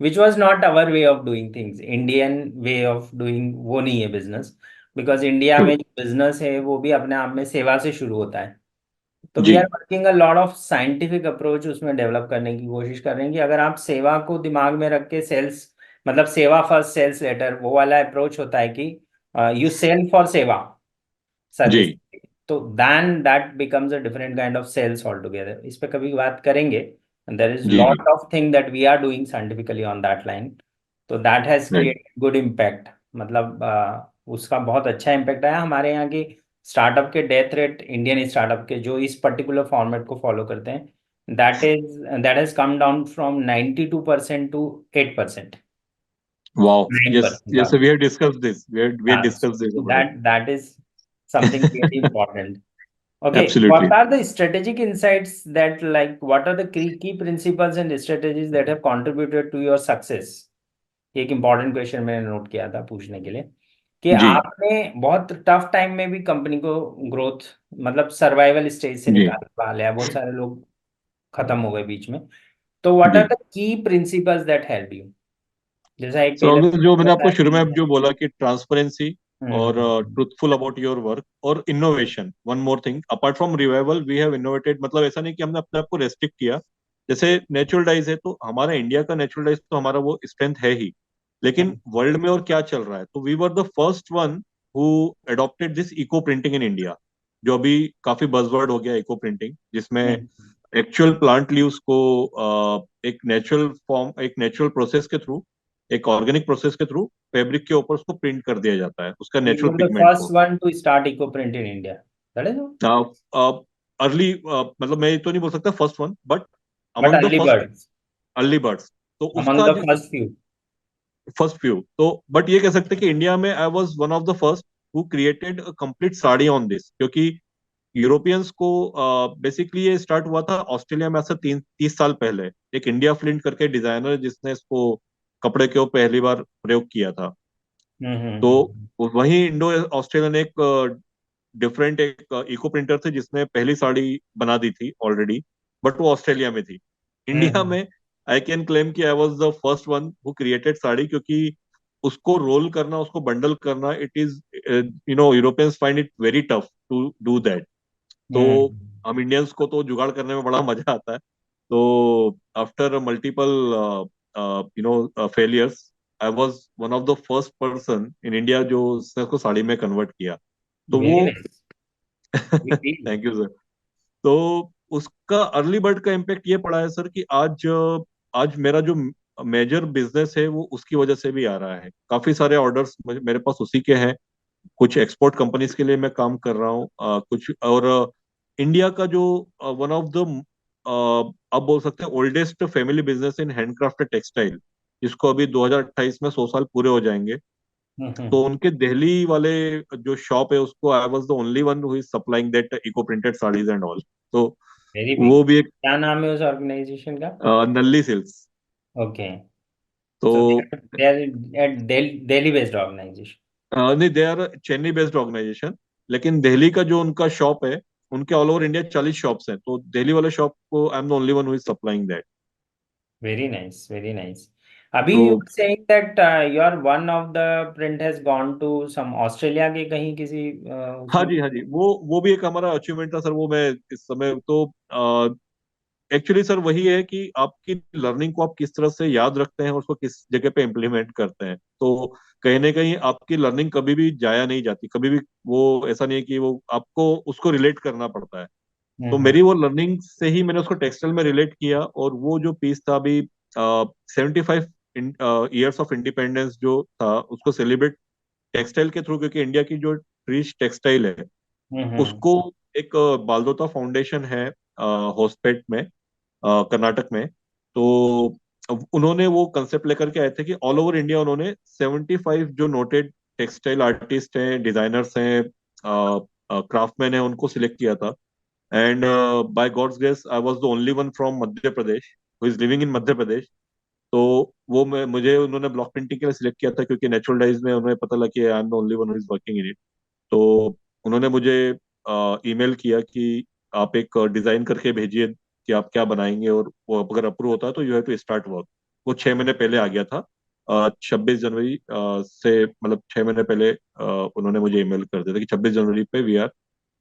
Which was not our way of doing things, Indian way of doing वो नहीं है बिजनेस। Because India true. में जो बिजनेस है वो भी अपने आप में सेवा से शुरू होता है। तो वी जी। Are working a lot of scientific approach उसमें डेवलप करने की कोशिश कर रहे हैं कि अगर आप सेवा को दिमाग में रख के सेल्स, मतलब सेवा फर्स्ट सेल्स लेटर, वो वाला अप्रोच होता है कि यू सेल फॉर सेवा जी। सर्विस, तो then that becomes a different kind of sales altogether। इस पे कभी बात करेंगे। and there is जी। जी। lot of thing that we are doing scientifically on that line, तो that has right. created good impact। मतलब उसका बहुत अच्छा इम्पैक्ट आया हमारे यहाँ की स्टार्टअप के डेथ रेट, इंडियन स्टार्टअप के जो इस पर्टिकुलर फॉर्मेट को फॉलो करते हैं, that has come down from 92% to 8%। Wow. Nine yes, percent yes, we have discussed this, we have हाँ, discussed this so already. that is something really important। Okay, what absolutely. are the strategic insights that, like, what are the key principles and strategies that have contributed to your success? ये एक इम्पॉर्टेंट क्वेश्चन मैंने नोट किया था पूछने के लिए कि जी। आपने बहुत टफ टाइम में भी कंपनी को ग्रोथ, मतलब सर्वाइवल स्टेज से जी। निकाल लिया, बहुत सारे लोग खत्म हो गए बीच में। तो what R G. The key principles that help you? जैसा एक सो पिलर अगर जो मैंने आपको बताया शुरू में कि जो बोला कि ट्रांसपेरेंसी और hmm truthful about your work और innovation, one more thing apart from revival we have innovated, मतलब ऐसा नहीं कि हमने अपने आप को रेस्ट्रिक्ट किया। जैसे नेचुरल डाइज है तो हमारा इंडिया का नेचुरल डाइज तो हमारा वो स्ट्रेंथ है ही, लेकिन हम्म वर्ल्ड में और क्या चल रहा है, तो we were the first one who adopted this eco printing in India, जो अभी काफी बजवर्ड हो गया इको प्रिंटिंग, जिसमें हम्म एक्चुअल प्लांट लीव्स को एक नेचुरल फॉर्म, एक नेचुरल प्रोसेस के थ्रू, एक ऑर्गेनिक प्रोसेस के थ्रू फैब्रिक के ऊपर उसको प्रिंट कर दिया जाता है, उसका You natural were the pigment first को। one to start eco print in India, that is all? Early, मतलब मैं ये तो नहीं बोल सकता first one, but But among the early first birds, early birds, तो among उसका the first few। First few तो, बट ये कह सकते हैं कि इंडिया में I was one of the first who created complete sari on this, क्योंकि यूरोपियंस को बेसिकली ये स्टार्ट हुआ था ऑस्ट्रेलिया में, ऐसा 30 साल पहले एक इंडिया फ्लिंट करके डिजाइनर है जिसने इसको कपड़े के ऊपर पहली बार प्रयोग किया था। तो हम्म। वही इंडो ऑस्ट्रेलियन एक डिफरेंट एक इको प्रिंटर थे जिसने पहली साड़ी बना दी थी ऑलरेडी, बट वो ऑस्ट्रेलिया में थी। India hmm. में आई कैन क्लेम कि I was the first one who created sari, क्योंकि उसको रोल करना, उसको बंडल करना, it is, Europeans find it very tough to do that. तो हम्म। हम इंडियंस को तो जुगाड़ करने में बड़ा मजा आता है। तो after multiple failures, I was one of the first person in India जो उसने उसको साड़ी में कन्वर्ट किया। तो वो very nice. Thank you sir. तो उसका अर्ली बर्ड का इम्पैक्ट ये पड़ा है सर कि आज मेरा जो मेजर बिजनेस है वो उसकी वजह से भी आ रहा है, काफी सारे ऑर्डर्स मेरे पास उसी के हैं। कुछ एक्सपोर्ट कंपनीज के लिए मैं काम कर रहा हूँ, कुछ और इंडिया का जो वन ऑफ द, आप बोल सकते हैं oldest family business in handcrafted textile, जिसको अभी 2028 में 100 साल पूरे हो जाएंगे। तो उनके दिल्ली वाले जो शॉप है उसको I was the only one who is supplying that eco printed saris and all. तो वेरी बिग। वो भी एक क्या नाम है उस ऑर्गेनाइजेशन का? नल्ली सिल्क्स। ओके। तो so they are at Delhi based organisation. नहीं, they are Chennai based organisation, लेकिन दिल्ली का जो उनका शॉप है, उनके ऑल ओवर इंडिया 40 शॉप्स हैं, तो दिल्ली वाले शॉप को I am the only one who is supplying that. Very nice, very nice. अभी तो you saying that your one of the print has gone to some Australia के कहीं किसी हाँ उसमें। जी, हाँ जी, वो भी एक हमारा अचीवमेंट था सर। वो मैं इस समय तो एक्चुअली सर वही है कि आपकी लर्निंग को आप किस तरह से याद रखते हैं और उसको किस जगह पे इम्प्लीमेंट करते हैं, तो कहीं ना कहीं आपकी लर्निंग कभी भी जाया नहीं जाती, कभी भी वो ऐसा नहीं है कि वो आपको उसको रिलेट करना पड़ता है। तो हम्म मेरी वो लर्निंग से ही मैंने उसको टेक्सटाइल में रिलेट किया, और वो जो पीस था अभी 75 ईयर्स ऑफ इंडिपेंडेंस जो था उसको सेलिब्रेट टेक्सटाइल के थ्रू, क्योंकि इंडिया की जो रिच टेक्सटाइल है हम्म। उसको एक बालदोता फाउंडेशन है होस्पेट में, कर्नाटक में। तो अब उन्होंने वो कंसेप्ट लेकर के आए थे कि ऑल ओवर इंडिया उन्होंने 75 जो नोटेड टेक्सटाइल आर्टिस्ट हैं, डिजाइनर्स हैं, क्राफ्टमैन हैं, उनको सिलेक्ट किया था। And by God's grace I was the only one from Madhya Pradesh who is living in Madhya Pradesh. तो वो मैं मुझे उन्होंने ब्लॉक प्रिंटिंग के लिए सिलेक्ट किया था, क्योंकि नेचुरल डाइज में उन्हें पता लगा कि आई am the only one who is working in it. तो उन्होंने मुझे ईमेल किया कि आप एक डिजाइन करके भेजिए कि आप क्या बनाएंगे, और वो अगर अप्रूव होता है तो you have to start work. वो 6 महीने पहले आ गया था। 26 जनवरी से, मतलब 6 महीने पहले उन्होंने मुझे ईमेल कर दिया था कि 26 जनवरी पे we are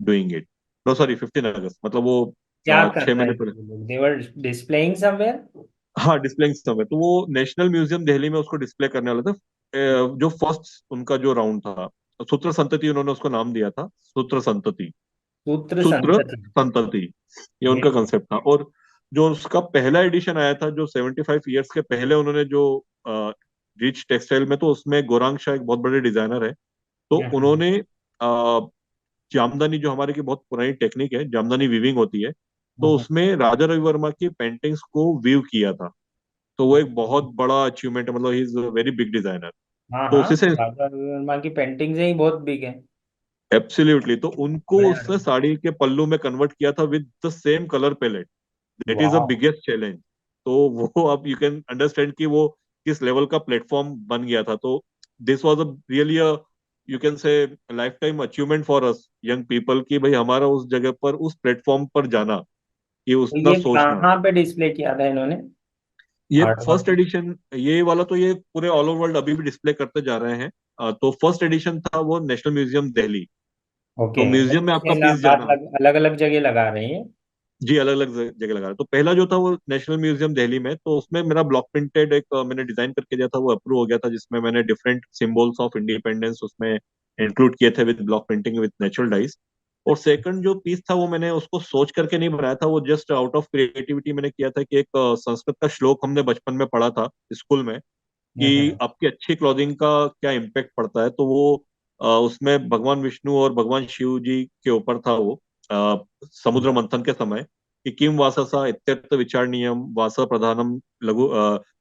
doing it. No sorry, 15 अगस्त, मतलब वो क्या कर छह रहे महीने पहले। थे वो लोग? दे वर डिस्प्लेइंग समवेयर? हाँ, डिस्प्लेइंग समय, तो वो नेशनल म्यूजियम दिल्ली में उसको डिस्प्ले करने वाला था। जो फर्स्ट उनका जो राउंड था, सूत्र संतति उन्होंने उसको नाम दिया था, सूत्र संतति। सूत्र सूत्र संतति। संतति, ये उनका वेरी कंसेप्ट था। और जो उसका पहला एडिशन आया था, जो 75 ईयर्स के पहले उन्होंने जो रिच टेक्सटाइल में, तो उसमें गौरांग शाह एक बहुत बड़े डिजाइनर है। तो गुड। उन्होंने जामदानी, जो हमारे की बहुत पुरानी टेक्निक है, जामदानी वीविंग होती है, तो उसमें राजा रवि वर्मा की पेंटिंग्स को वीव किया था। तो वो एक बहुत बड़ा अचीवमेंट है, मतलब he is very big designer. हाँ तो हाँ, उसी से राजा रवि वर्मा की पेंटिंग्स ही बहुत बिग है। एब्सोल्युटली, तो उनको बड़े उसने साड़ी के पल्लू में कन्वर्ट किया था with the same colour palette. That is the वाह। Biggest challenge. तो वो अब यू कैन अंडरस्टैंड कि वो किस लेवल का प्लेटफॉर्म बन गया था। तो this was a really a, you can say, life time achievement for us young people, कि भाई हमारा उस जगह पर, उस प्लेटफॉर्म पर जाना, ये तो उतना ये सोचना। कहाँ पे डिस्प्ले किया था इन्होंने? ये आर्ट फर्स्ट वर्क। एडिशन, ये वाला तो ये पूरे ऑल ओवर वर्ल्ड अभी भी डिस्प्ले करते जा रहे हैं। तो फर्स्ट एडिशन था वो नेशनल म्यूजियम दिल्ली। ओके, तो म्यूजियम में आपका पीस जाना। अलग अलग जगह लगा रहे हैं। जी, अलग अलग जगह लगा रहा है। तो पहला जो था वो नेशनल म्यूजियम दिल्ली में, तो उसमें मेरा ब्लॉक प्रिंटेड एक मैंने डिजाइन करके दिया था, वो अप्रूव हो गया था, जिसमें मैंने डिफरेंट सिंबल्स ऑफ इंडिपेंडेंस उसमें इंक्लूड किए थे with block printing with natural dyes. और सेकंड जो पीस था वो मैंने उसको सोच करके नहीं बनाया था, वो जस्ट आउट ऑफ क्रिएटिविटी मैंने किया था, कि एक संस्कृत का श्लोक हमने बचपन में पढ़ा था स्कूल में, कि हम्म। आपकी अच्छी क्लॉथिंग का क्या इम्पेक्ट पड़ता है। तो वो उसमें भगवान विष्णु और भगवान शिव जी के ऊपर था वो, समुद्र मंथन के समय, कि किम वाससा इत्यर्थ विचारणीयम वास प्रधानम लघु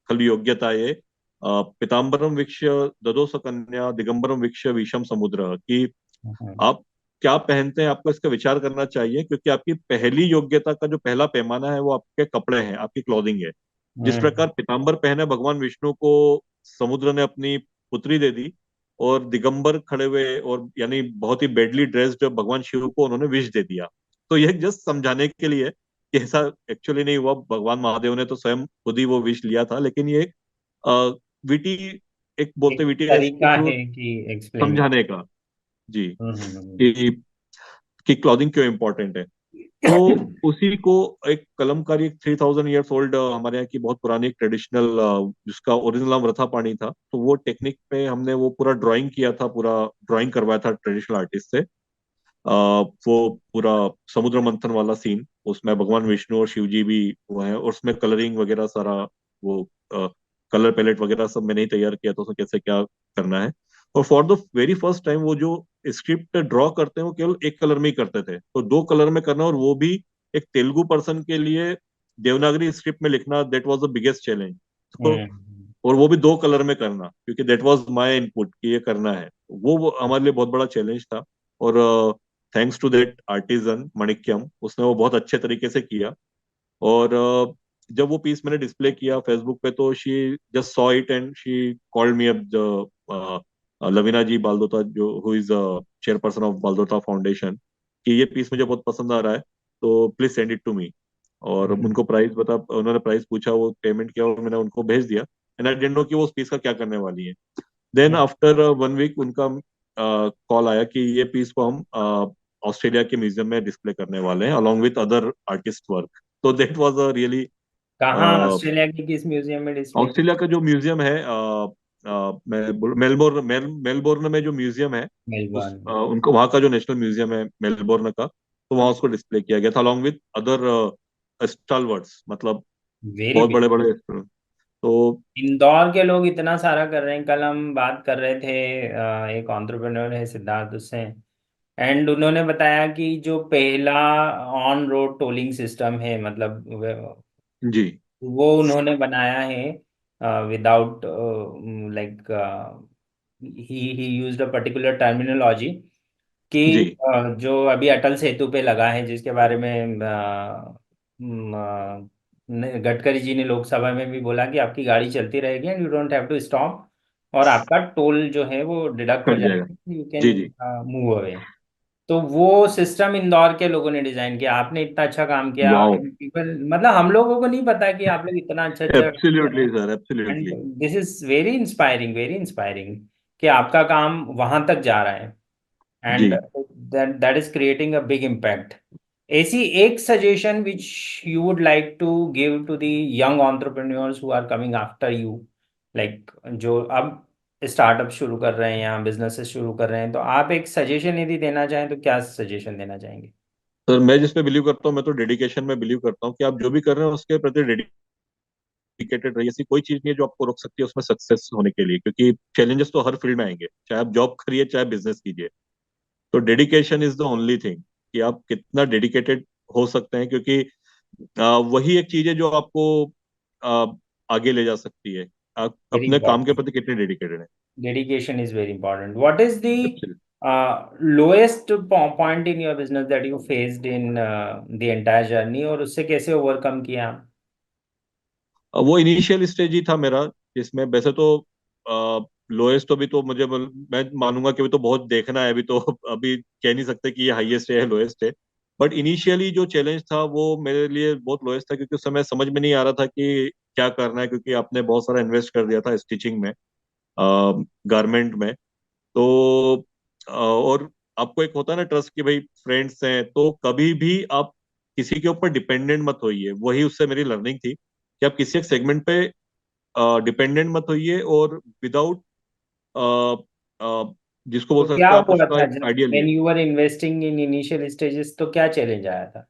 खलु योग्यता ये पिताम्बरम वीक्ष्य ददोस कन्या दिगंबरम वीक्ष्य विषम समुद्र, कि हम्म। आप क्या पहनते हैं आपको इसका विचार करना चाहिए, क्योंकि आपकी पहली योग्यता का जो पहला पैमाना है वो आपके कपड़े हैं, आपकी क्लॉथिंग है। जिस हम्म। प्रकार पीताम्बर पहने भगवान विष्णु को समुद्र ने अपनी पुत्री दे दी, और दिगंबर खड़े हुए, और यानी बहुत ही बेडली ड्रेस्ड भगवान शिव को उन्होंने विष दे दिया। तो ये जस्ट समझाने के लिए कि ऐसा एक्चुअली नहीं हुआ, भगवान महादेव ने तो स्वयं खुद ही वो विष लिया था, लेकिन ये विटी, एक बोलते एक विटीनेस के तरीका थ्रू है कि एक्सप्लेन। समझाने का। जी, हम्म। कि क्लॉथिंग क्यों इंपॉर्टेंट है। तो उसी को एक कलमकारी, एक 3000 ईयर्स ओल्ड हमारे यहाँ की बहुत पुरानी एक ट्रेडिशनल, जिसका ओरिजिनल नाम रथा पानी था, तो वो टेक्निक पे हमने वो पूरा ड्राइंग किया था, पूरा ड्राइंग करवाया था ट्रेडिशनल आर्टिस्ट से। वो पूरा समुद्र मंथन वाला सीन, उसमें भगवान विष्णु और शिव जी भी वो है, और उसमें कलरिंग वगैरह सारा, वो कलर पैलेट वगैरह सब मैंने ही तैयार किया था, उसमें कैसे क्या करना है। और for the very first time वो जो स्क्रिप्ट ड्रॉ करते हैं वो केवल एक कलर में ही करते थे, तो दो कलर में करना, और वो भी एक तेलुगु पर्सन के लिए देवनागरी स्क्रिप्ट में लिखना, that was the biggest challenge. तो हम्म। और वो भी दो कलर में करना, क्योंकि दैट वाज माय इनपुट कि ये करना है, वो हमारे लिए बहुत बड़ा चैलेंज था। और थैंक्स टू दैट आर्टिजन मणिक्यम, उसने वो बहुत अच्छे तरीके से किया। और जब वो पीस मैंने डिस्प्ले किया फेसबुक पे, तो she just saw it and she called me up, Lavina ji Baldota, जो who is chairperson of Baldota foundation, कि ये पीस मुझे बहुत पसंद आ रहा है, तो please send it to me. और हम्म। उनको प्राइस बता, उन्होंने प्राइस पूछा, वो पेमेंट किया, और मैंने उनको भेज दिया। एंड आई डेंट नो कि वो उस पीस का क्या करने वाली है। देन आफ्टर 1 वीक उनका कॉल आया कि ये पीस को हम ऑस्ट्रेलिया के म्यूजियम में डिस्प्ले करने वाले हैं along with other artist work. तो देट वाज अ रियली, कहाँ ऑस्ट्रेलिया के किस म्यूजियम में डिस्प्ले की? ऑस्ट्रेलिया का जो म्यूजियम है, मेलबोर्न में जो म्यूजियम है, उस मेलबर्न में। उनको वहाँ का जो नेशनल म्यूजियम है मेलबोर्न का, तो वहाँ उसको डिस्प्ले किया गया था अलॉन्ग विथ अदर स्टॉलवर्ड्स, मतलब वेरी बहुत बिग। बड़े बड़े। तो इंदौर के लोग इतना सारा कर रहे हैं। कल हम बात कर रहे थे, एक एंटरप्रेन्योर है सिद्धार्थ, उससे, एंड उन्होंने बताया कि जो पहला ऑन रोड टोलिंग सिस्टम है, मतलब जी वो उन्होंने बनाया है without, like, he used a particular terminology कि जी जो अभी अटल सेतु पे लगा है, जिसके बारे में गडकरी जी ने लोकसभा में भी बोला कि आपकी गाड़ी चलती रहेगी and you don't have to stop, और आपका टोल जो है वो डिडक्ट हो कट जाएगा। जाएगा, यू कैन जी जी। Move away. तो वो सिस्टम इंदौर के लोगों ने डिजाइन किया। आपने इतना अच्छा काम किया, वाओ। पीपल, मतलब हम लोगों को नहीं पता कि आप लोग इतना अच्छा अच्छा काम कर रहे एब्सोल्युटली हैं। Sir, and absolutely. This is very inspiring, very inspiring कि आपका काम वहां तक जा रहा है, जी and that is creating a big impact. ऐसी एक suggestion which you would like to give to the young entrepreneurs who are coming after you, like जो अब स्टार्टअप शुरू कर रहे हैं या बिजनेसेस शुरू कर रहे हैं, तो आप एक सजेशन यदि देना चाहें तो क्या सजेशन देना चाहेंगे? सर, मैं जिसमें बिलीव करता हूँ, मैं तो डेडिकेशन में बिलीव करता हूँ कि आप जो भी कर रहे हैं उसके प्रति डेडिकेटेड रहिए। ऐसी कोई चीज नहीं है जो आपको रोक सकती है उसमें सक्सेस होने के लिए, क्योंकि चैलेंजेस तो हर फील्ड में आएंगे, चाहे आप जॉब करिए चाहे बिजनेस कीजिए। तो dedication is the only thing, कि आप कितना डेडिकेटेड हो सकते हैं, क्योंकि वही एक चीज है जो आपको आ, आगे ले जा सकती है। आप वेरी अपने काम के इंपॉर्टेंट। प्रति कितने डेडिकेटेड हैं। Dedication is very important. What is the Absolutely. lowest point in your business that you faced in the entire journey, और उससे कैसे ओवरकम किया आप? वो इनिशियल स्टेज ही था मेरा, जिसमें वैसे तो लोएस्ट तो, भी तो मुझे मैं मानूंगा कि अभी तो बहुत देखना है, अभी तो अभी कह नहीं सकते कि ये हाईएस्ट है लोएस्ट है। बट इनिशियली जो चैलेंज था वो मेरे लिए बहुत लोएस्ट था, क्योंकि उस समय समझ में नहीं आ रहा था कि क्या करना है, क्योंकि आपने बहुत सारा इन्वेस्ट कर दिया था स्टिचिंग में, गारमेंट में। तो और आपको एक होता है ना ट्रस्ट, कि भाई फ्रेंड्स हैं, तो कभी भी आप किसी के ऊपर डिपेंडेंट मत होइए। वही उससे मेरी लर्निंग थी कि आप किसी एक सेगमेंट पे डिपेंडेंट मत होइए, और विदाउट जिसको बोल तो क्या सकते हो आप हुआ उसका था एक जब आइडिया लिए। when you were investing in initial stages, तो क्या चैलेंज आया था?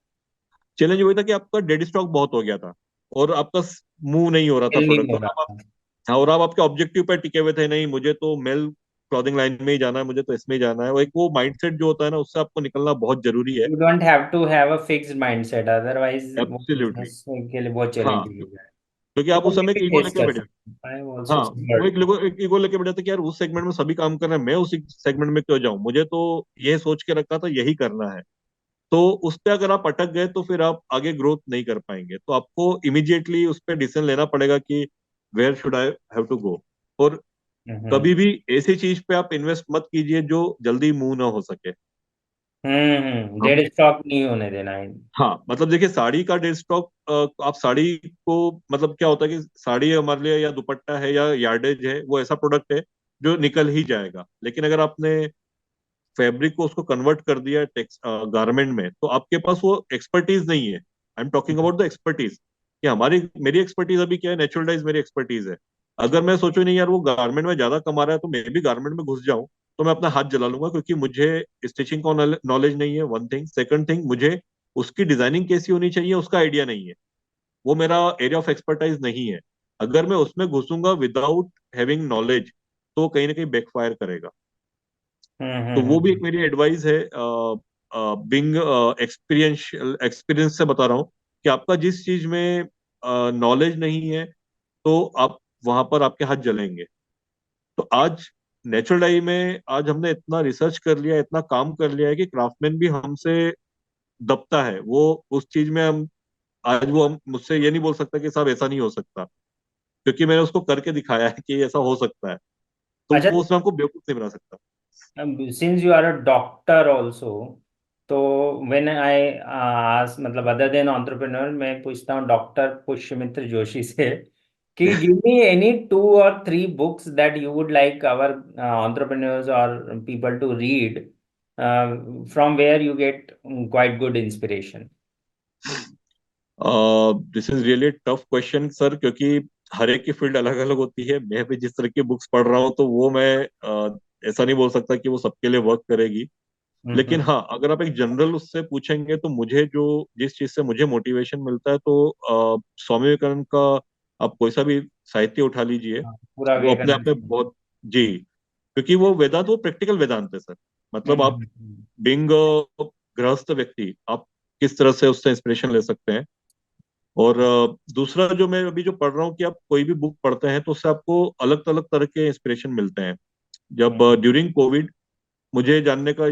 चैलेंज वही था कि आपका डेड स्टॉक बहुत हो गया था, और आपका मूव नहीं हो रहा था सेल नहीं प्रोडक्ट, हो और रहा आप था। हाँ, और आप आपके ऑब्जेक्टिव पे टिके हुए थे, नहीं मुझे तो मेल क्लॉथिंग लाइन में ही जाना है, मुझे तो इसमें ही जाना है। वो एक वो माइंडसेट जो होता है ना, उससे आपको निकलना बहुत जरूरी है। You don't have to have a fixed mindset, otherwise वो एब्सोल्युटली। बिजनेस के लिए बहुत हाँ, चैलेंजिंग हो जाए। क्योंकि आप वो उस मैं समय एक भी ईगो फेस लेके कर बैठे। सकता हूँ। आई एम हाँ, आल्सो वो सफर्ड। एक ईगो लेके बैठे थे कि यार उस सेगमेंट में सभी काम कर रहे हैं, मैं उसी सेगमेंट में क्यों जाऊं, मुझे तो ये सोच के रखा था यही करना है। तो उस पे अगर आप अटक गए तो फिर आप आगे ग्रोथ नहीं कर पाएंगे। तो आपको इमिडिएटली उस पर डिसीजन लेना पड़ेगा कि where should I have to go. और हम्म कभी भी ऐसी चीज पे आप इन्वेस्ट मत कीजिए जो जल्दी मूव ना हो सके। आप डेड स्टॉक नहीं होने देना है। हाँ, मतलब देखिए, साड़ी का डेड स्टॉक, आप साड़ी को, मतलब क्या होता है कि साड़ी हमारे लिए या दुपट्टा है या यार्डेज है, वो ऐसा प्रोडक्ट है जो निकल ही जाएगा। लेकिन अगर आपने फैब्रिक को उसको कन्वर्ट कर दिया है टेक्स गारमेंट में, तो आपके पास वो एक्सपर्टीज नहीं है। I am talking about the expertise, कि हमारी मेरी एक्सपर्टीज अभी क्या है, नेचुरल डाइज मेरी एक्सपर्टीज है। अगर मैं सोचूं नहीं यार वो गारमेंट में ज्यादा कमा रहा है, तो मैं भी गारमेंट में घुस जाऊं, तो मैं अपना हाथ जला लूंगा, क्योंकि मुझे स्टिचिंग का नॉलेज नहीं है, वन थिंग। सेकंड थिंग, मुझे उसकी डिजाइनिंग कैसी होनी चाहिए उसका आइडिया नहीं है, वो मेरा एरिया ऑफ एक्सपर्टाइज नहीं है। अगर मैं उसमें घुसूंगा विदाउट हैविंग नॉलेज, तो कहीं ना कहीं बैकफायर करेगा। तो वो भी एक हम्म। मेरी एडवाइस है, बिंग एक्सपीरियंस से बता रहा हूँ, कि आपका जिस चीज में नॉलेज नहीं है, तो आप वहां पर आपके हाथ जलेंगे। तो आज नेचुरल डाई में आज हमने इतना रिसर्च कर लिया, इतना काम कर लिया है, कि क्राफ्टमैन भी हमसे दबता है। वो उस चीज में हम आज वो हम मुझसे ये नहीं बोल सकता कि साहब ऐसा नहीं हो सकता, क्योंकि मैंने उसको करके दिखाया है कि ऐसा हो सकता है। तो अच्छा, वो उसमें हमको बेवकूफ नहीं बना सकता। Since you are a doctor also, तो व्हेन आई आस्क, मतलब अदर देन एंटरप्रेन्योर, मैं पूछता हूँ डॉक्टर पुष्यमित्र जोशी से कि give me any 2 or 3 books that you would like our entrepreneurs और people to read, from where you get quite good inspiration. This is really tough question sir, क्योंकि हर एक की फील्ड अलग अलग होती है। मैं भी जिस तरह की बुक्स पढ़ रहा हूँ, तो वो मैं ऐसा नहीं बोल सकता कि वो सबके लिए वर्क करेगी। लेकिन हम्म। हाँ, अगर आप एक जनरल उससे पूछेंगे, तो मुझे जो जिस चीज से मुझे मोटिवेशन मिलता है, तो स्वामी विवेकानंद का आप कोई सा भी साहित्य उठा लीजिए, हाँ, पूरा वो अपने आप विवेकानंद में से। बहुत, जी, क्योंकि वो वेदांत वो प्रैक्टिकल वेदांत है सर। मतलब आप हम्म। बिंग गृहस्थ व्यक्ति, आप किस तरह से उससे इंस्पिरेशन ले सकते हैं। और दूसरा जो मैं अभी जो पढ़ रहा हूँ कि आप कोई भी बुक पढ़ते हैं तो उससे आपको अलग अलग तरह के इंस्पिरेशन मिलते हैं। जब हम्म। ड्यूरिंग कोविड मुझे जानने का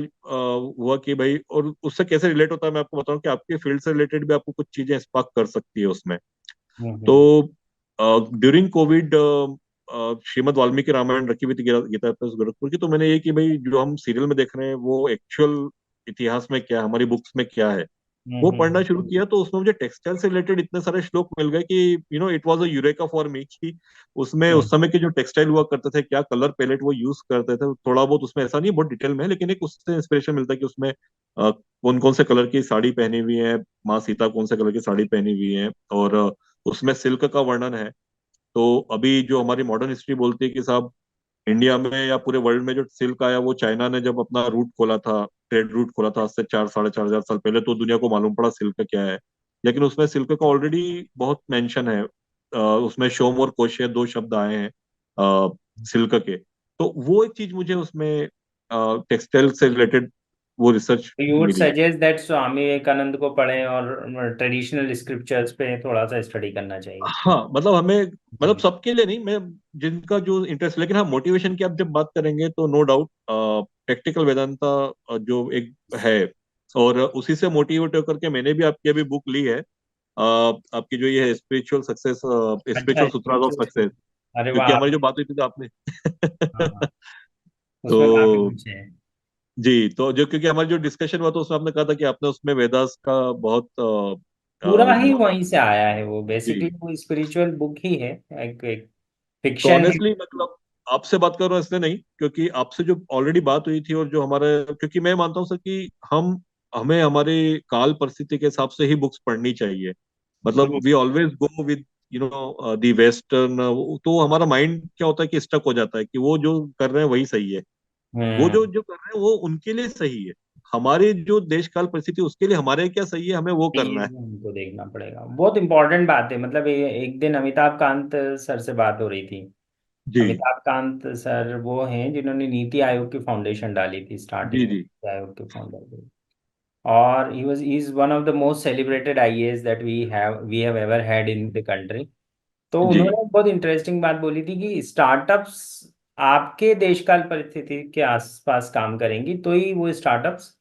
हुआ कि भाई, और उससे कैसे रिलेट होता है मैं आपको बताऊं कि आपके फील्ड से रिलेटेड भी आपको कुछ चीजें स्पार्क कर सकती है उसमें। तो हम्म। ड्यूरिंग कोविड श्रीमद् वाल्मीकि रामायण रखी हुई थी गीता प्रेस गोरखपुर की, तो मैंने ये कि भाई जो हम सीरियल में देख रहे हैं वो एक्चुअल इतिहास में क्या है, हमारी बुक्स में क्या है, वो पढ़ना शुरू किया। तो उसमें मुझे टेक्सटाइल से रिलेटेड इतने सारे श्लोक मिल गए कि it was a eureka for me कि उसमें उस समय के जो टेक्सटाइल हुआ करते थे, क्या कलर पैलेट वो यूज करते थे, थोड़ा बहुत उसमें, ऐसा नहीं बहुत डिटेल में है, लेकिन एक उससे इंस्पिरेशन मिलता है कि उसमें कौन कौन से कलर की साड़ी पहनी हुई है माँ सीता, कौन से कलर की साड़ी पहनी हुई है, और उसमें सिल्क का वर्णन है। तो अभी जो हमारी मॉडर्न हिस्ट्री बोलती है कि साहब इंडिया में या पूरे वर्ल्ड में जो सिल्क आया वो चाइना ने जब अपना रूट खोला था, ट्रेड रूट खोला था आज से 4 साढ़े 4 हजार साल पहले, तो दुनिया को मालूम पड़ा सिल्क क्या है। लेकिन उसमें सिल्क का ऑलरेडी बहुत मेंशन है। उसमें शोम और कोशे दो शब्द आए हैं सिल्क के। तो वो एक चीज मुझे उसमें टेक्सटाइल से रिलेटेड वो रिसर्च यू वुड मिली। सजेस्ट दैट स्वामी विवेकानंद को पढ़ें और ट्रेडिशनल स्क्रिप्चर्स पे थोड़ा सा स्टडी करना चाहिए। हाँ मतलब हमें, मतलब जी। सबके लिए नहीं, मैं जिनका जो इंटरेस्ट, लेकिन हाँ मोटिवेशन की आप जब बात करेंगे तो नो डाउट प्रैक्टिकल वेदांता जो एक है, और उसी से मोटिवेट होकर के मैंने भी आपकी अभी बुक ली है, आपकी जो ये है स्पिरिचुअल सक्सेस, अच्छा, स्पिरिचुअल सूत्रास ऑफ स्पिरिचुअल। सक्सेस। अरे क्योंकि वाह। हमारी जो बात हुई थी तो आपने हाँ, उसमें काफी तो कुछ है। जी, तो जो क्योंकि हमारी जो डिस्कशन हुआ तो उसमें आपने कहा था कि आपने उसमें वेदास का बहुत पूरा ही नॉलेज। वहीं से आया है वो, बेसिकली जी, वो स्पिरिचुअल बुक ही है। एक तो फिक्शन है। ऑनेस्टली मतलब आपसे बात कर रहा हूँ इसलिए नहीं, क्योंकि आपसे जो ऑलरेडी बात हुई थी और जो हमारे, क्योंकि मैं मानता हूँ सर कि हमें हमारे काल परिस्थिति के हिसाब से ही बुक्स पढ़नी चाहिए। मतलब hmm. We always go with the western, तो हमारा माइंड क्या होता है कि स्टक हो जाता है कि वो जो कर रहे हैं वही सही है, वो जो हम्म। जो कर रहे हैं वो उनके लिए सही है, हमारे जो देश काल परिस्थिति उसके लिए हमारे क्या सही है, हमें वो ये करना है। उनको देखना पड़ेगा, बहुत इंपॉर्टेंट बात है। मतलब एक दिन अमिताभ कांत सर से बात हो रही थी। जी अमिताभ कांत सर वो हैं जिन्होंने नीति आयोग की फाउंडेशन डाली थी, स्टार्टिंग जी में जी नीति आयोग के फाउंडर थे। और he is one of the most celebrated IAS that we have ever had in the country. तो जी उन्होंने बहुत इंटरेस्टिंग बात बोली थी कि स्टार्टअप्स आपके देशकाल परिस्थिति के आसपास काम करेंगी तो ही वो स्टार्टअप्स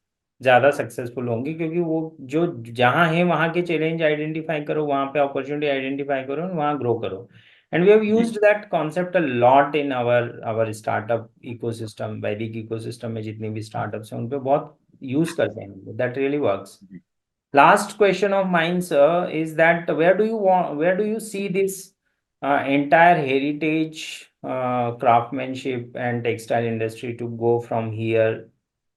ज़्यादा सक्सेसफुल होंगी, क्योंकि वो जो जहाँ है वहाँ के चैलेंज आइडेंटिफाई करो, वहाँ पे अपॉर्चुनिटी आइडेंटिफाई करो, वहाँ ग्रो करो। एंड वी हैव जी used that concept a lot in our our startup ecosystem. वैदिक इकोसिस्टम में जितनी भी स्टार्टअप्स हैं उन पे बहुत यूज करते हैं, दैट रियली वर्क्स। जी Last question of mine, sir, is that where do you see this entire heritage, craftsmanship and textile industry to go from here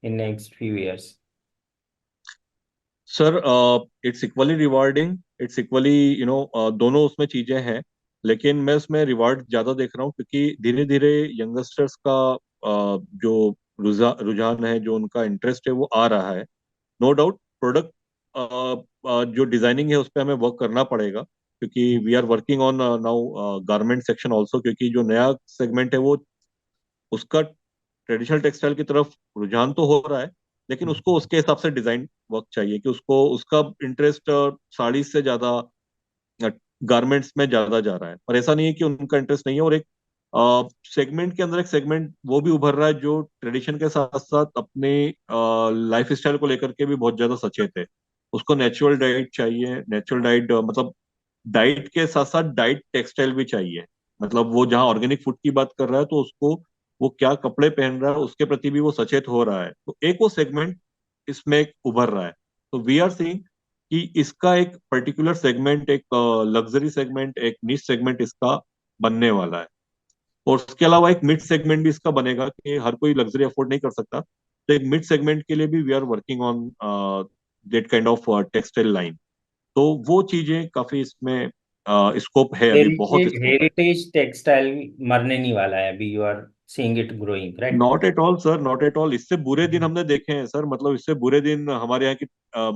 in next few years? Sir it's equally rewarding, it's equally दोनों उसमें चीजें हैं, लेकिन मैं उसमें रिवार्ड ज्यादा देख रहा हूँ क्योंकि धीरे धीरे यंगस्टर्स का जो रुझान है, जो उनका इंटरेस्ट है वो आ रहा है। नो डाउट प्रोडक्ट जो डिजाइनिंग है उस पर हमें वर्क करना पड़ेगा, क्योंकि we are working on now garment section also, क्योंकि जो नया सेगमेंट है वो उसका ट्रेडिशनल टेक्सटाइल की तरफ रुझान तो हो रहा है, लेकिन उसको उसके हिसाब से डिजाइन वर्क चाहिए कि उसको उसका इंटरेस्ट साड़ी से ज्यादा गारमेंट्स में ज्यादा जा रहा है। पर ऐसा नहीं है कि उनका इंटरेस्ट नहीं है। और एक सेगमेंट के अंदर एक सेगमेंट वो भी उभर रहा है जो ट्रेडिशन के साथ साथ अपने लाइफ स्टाइल को लेकर के भी बहुत ज्यादा सचेत है। उसको नेचुरल डाइट चाहिए, नेचुरल डाइट मतलब डाइट के साथ साथ डाइट टेक्सटाइल भी चाहिए। मतलब वो जहाँ ऑर्गेनिक फूड की बात कर रहा है तो उसको वो क्या कपड़े पहन रहा है उसके प्रति भी वो सचेत हो रहा है, तो एक वो सेगमेंट इसमें एक उभर रहा है। तो वी आर सीइंग कि इसका एक पर्टिकुलर सेगमेंट, एक लग्जरी सेगमेंट, एक निश सेगमेंट इसका बनने वाला है। और उसके अलावा एक मिड सेगमेंट भी इसका बनेगा कि हर कोई लग्जरी अफोर्ड नहीं कर सकता, तो एक मिड सेगमेंट के लिए भी we are working on that kind of textile line. तो वो चीजें काफी इसमें स्कोप है, अभी बहुत हेरिटेज स्कोप है। हेरिटेज टेक्सटाइल मरने नहीं वाला है अभी, you are seeing it growing, right? Not at all sir, not at all. इससे बुरे दिन हमने देखे हैं सर, मतलब इससे बुरे दिन हमारे यहाँ की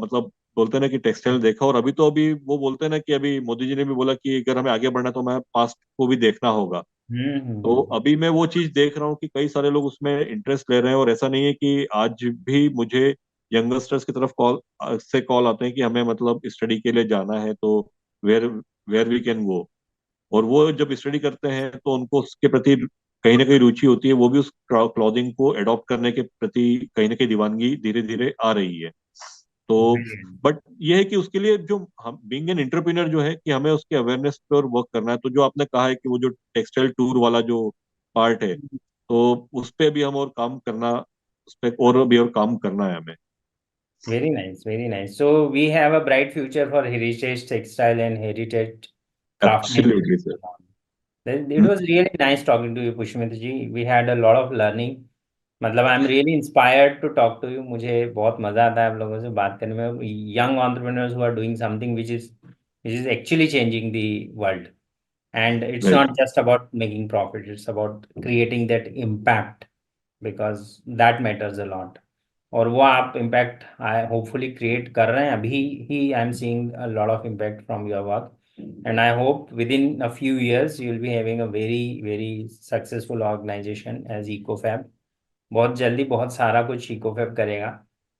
मतलब बोलते हैं ना कि टेक्सटाइल देखा, और अभी तो अभी वो बोलते हैं ना कि अभी मोदी जी ने भी बोला कि अगर हमें आगे बढ़ना है तो हमें पास्ट को भी देखना होगा। तो हम्म। अभी मैं वो चीज देख रहा हूँ कि कई सारे लोग उसमें इंटरेस्ट ले रहे हैं, और ऐसा नहीं है कि आज भी मुझे यंगस्टर्स की तरफ कॉल आते हैं कि हमें मतलब स्टडी के लिए जाना है, तो where where we can go. और वो जब स्टडी करते हैं तो उनको उसके प्रति कहीं ना कहीं रुचि होती है, वो भी उस क्लॉथिंग को अडॉप्ट करने के प्रति कहीं ना कहीं दीवानगी धीरे धीरे आ रही है। तो Brilliant. बट ये है कि उसके लिए जो हम बीइंग एन एंटरप्रेन्योर जो है कि हमें उसके अवेयरनेस पर वर्क करना है। तो जो आपने कहा है कि वो जो टेक्सटाइल टूर वाला जो पार्ट है, तो उस पे भी हम और काम करना, उस पे और भी और काम करना है हमें। Very nice, very nice. So we have a bright future for heritage textile and heritage craftsmanship. Absolutely sir. It was really nice talking to you, Pushmit ji. We had a lot of learning. मतलब I am really inspired to talk to you. मुझे बहुत मजा आता है आप लोगों से बात करने में। Young entrepreneurs who are doing something which is actually changing the world. And it's not right. just about making profit, it's about creating that impact because that matters a lot. और वो आप impact आई होपफुली क्रिएट कर रहे हैं अभी ही। I am seeing a lot of impact from your work and I hope within a few years you'll be having a very very successful organization as EcoFab। बहुत जल्दी बहुत सारा कुछ इकोफेब करेगा।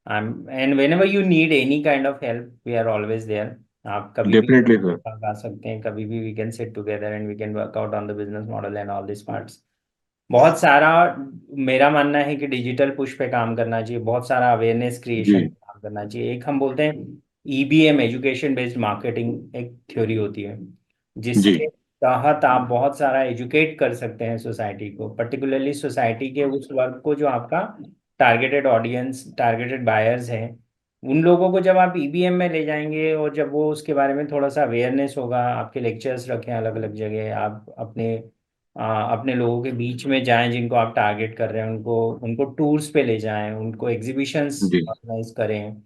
And whenever you need any kind of help we are always there. आप कभी भी डेफिनेटली सर। आ सकते हैं, कभी भी we can sit together and we can work out on the business model and all this parts. बहुत सारा मेरा मानना है कि डिजिटल पुश पे काम करना चाहिए, बहुत सारा अवेयरनेस जी क्रिएशन पे काम करना चाहिए। एक हम बोलते हैं ईबीएम, एजुकेशन बेस्ड मार्केटिंग, एक थ्योरी होती है जी जिसके तहत आप बहुत सारा एजुकेट कर सकते हैं सोसाइटी को, पर्टिकुलरली सोसाइटी के उस वर्ग को जो आपका टारगेटेड ऑडियंस, टारगेटेड बायर्स हैं। उन लोगों को जब आप ईबीएम में ले जाएंगे और जब वो उसके बारे में थोड़ा सा अवेयरनेस होगा, आपके लेक्चर्स रखें अलग अलग जगह, आप अपने लोगों के बीच में जाएं जिनको आप टारगेट कर रहे हैं, उनको उनको टूर्स पे ले जाएं, उनको एग्जीबिशंस जी ऑर्गेनाइज करें,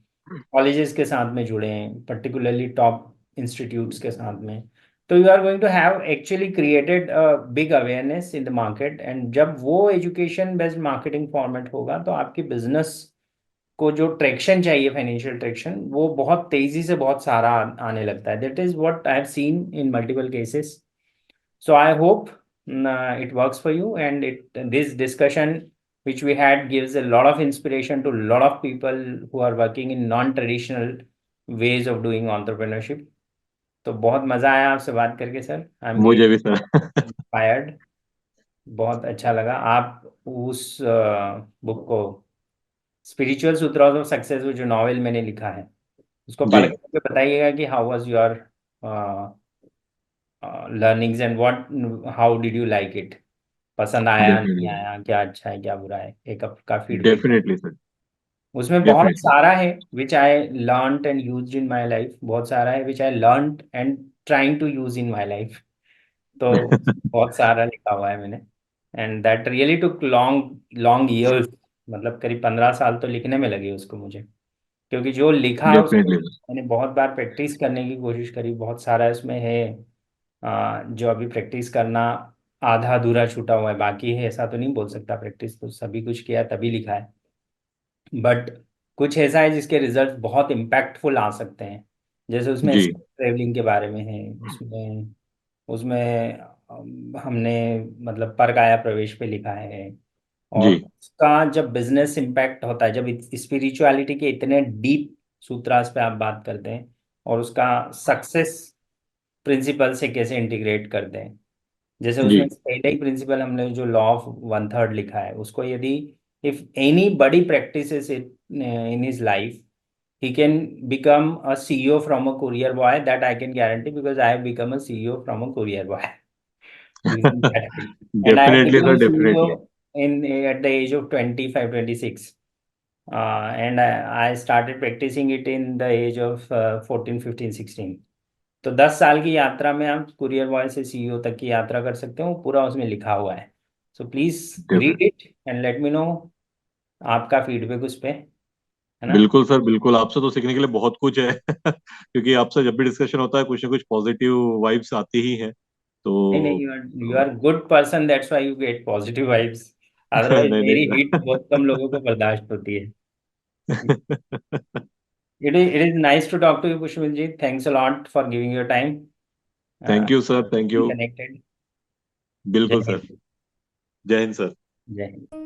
कॉलेजेस के साथ में जुड़ें, पर्टिकुलरली टॉप इंस्टीट्यूट्स के साथ में। तो you are going to have actually created big awareness in the market. And जब वो एजुकेशन बेस्ड मार्केटिंग फॉर्मेट होगा तो आपकी बिजनेस को जो ट्रैक्शन चाहिए, फाइनेंशियल ट्रैक्शन, वो बहुत तेजी से बहुत सारा आने लगता है। That is what I have seen in multiple cases. So I hope it works for you, and it this discussion which we had gives a lot of inspiration to a lot of people who are working in non-traditional ways of doing entrepreneurship. तो बहुत मजा आया आपसे बात करके सर। आई एम मुझे रियली भी सर। इंस्पायर्ड। बहुत अच्छा लगा। आप उस बुक को, स्पिरिचुअल सूत्रास ऑफ सक्सेस, वो जो नॉवेल मैंने लिखा है, उसको जी पढ़ के मुझे बताइएगा कि how was your learnings and what, how did you like it. पसंद आया नहीं डेफिनेटली। आया, क्या अच्छा है क्या बुरा है, एक आपका फीडबैक। Definitely sir. उसमें बहुत डेफिनेटली। सारा है which I learned and used in my life, बहुत सारा है which I learned and trying to use in my life. तो बहुत सारा लिखा हुआ है मैंने। And that really took long long years. मतलब करीब 15 साल तो लिखने में लगे उसको मुझे, क्योंकि जो लिखा उसको डेफिनेटली सर। मैंने बहुत बार प्रैक्टिस करने की कोशिश करी। बहुत सारा इसमें है जो अभी प्रैक्टिस करना आधा अधूरा छूटा हुआ है, बाकी है ऐसा तो नहीं बोल सकता। प्रैक्टिस तो सभी कुछ किया तभी लिखा है, बट कुछ ऐसा है जिसके रिजल्ट बहुत इम्पैक्टफुल आ सकते हैं। जैसे उसमें जी ट्रेवलिंग के बारे में है, उसमें उसमें हमने मतलब पर काया प्रवेश पे लिखा है। जी और उसका जब बिजनेस इम्पैक्ट होता है, जब स्पिरिचुअलिटी के इतने डीप सूत्रास पे आप बात करते हैं और उसका सक्सेस प्रिंसिपल से कैसे इंटीग्रेट करते हैं। जैसे जी उसमें पहले ही प्रिंसिपल हमने जो लॉ ऑफ वन थर्ड लिखा है, उसको यदि if any buddy practices it in his life, he can become a CEO from a courier boy, that I can guarantee because I have become a CEO from a courier boy using that thing. And I have definitely become sir. a CEO definitely. in at the age of 25, 26. And I started practicing it in the age of 14, 15, 16. तो 10 साल की यात्रा में आप कुरियर बॉय से सीईओ तक की यात्रा कर सकते हो, पूरा उसमें लिखा हुआ है। So please read it and let me know आपका फीडबैक उस पे, है ना। बिल्कुल सर, बिल्कुल। आपसे तो सीखने के लिए बहुत कुछ है क्योंकि आपसे जब भी डिस्कशन होता है कुछ ना कुछ पॉजिटिव वाइब्स आती ही हैं। नहीं नहीं, तो you are good person, that's why you get positive vibes. Otherwise नहीं नहीं मेरी हीट सर। बहुत कम लोगों को बर्दाश्त होती है। it is nice to talk to you, Pushpit ji. Thanks a lot for giving your time. Thank you sir, thank Be you. connected. बिल्कुल Jai सर। Hind. जय हिंद सर। Jai Hind.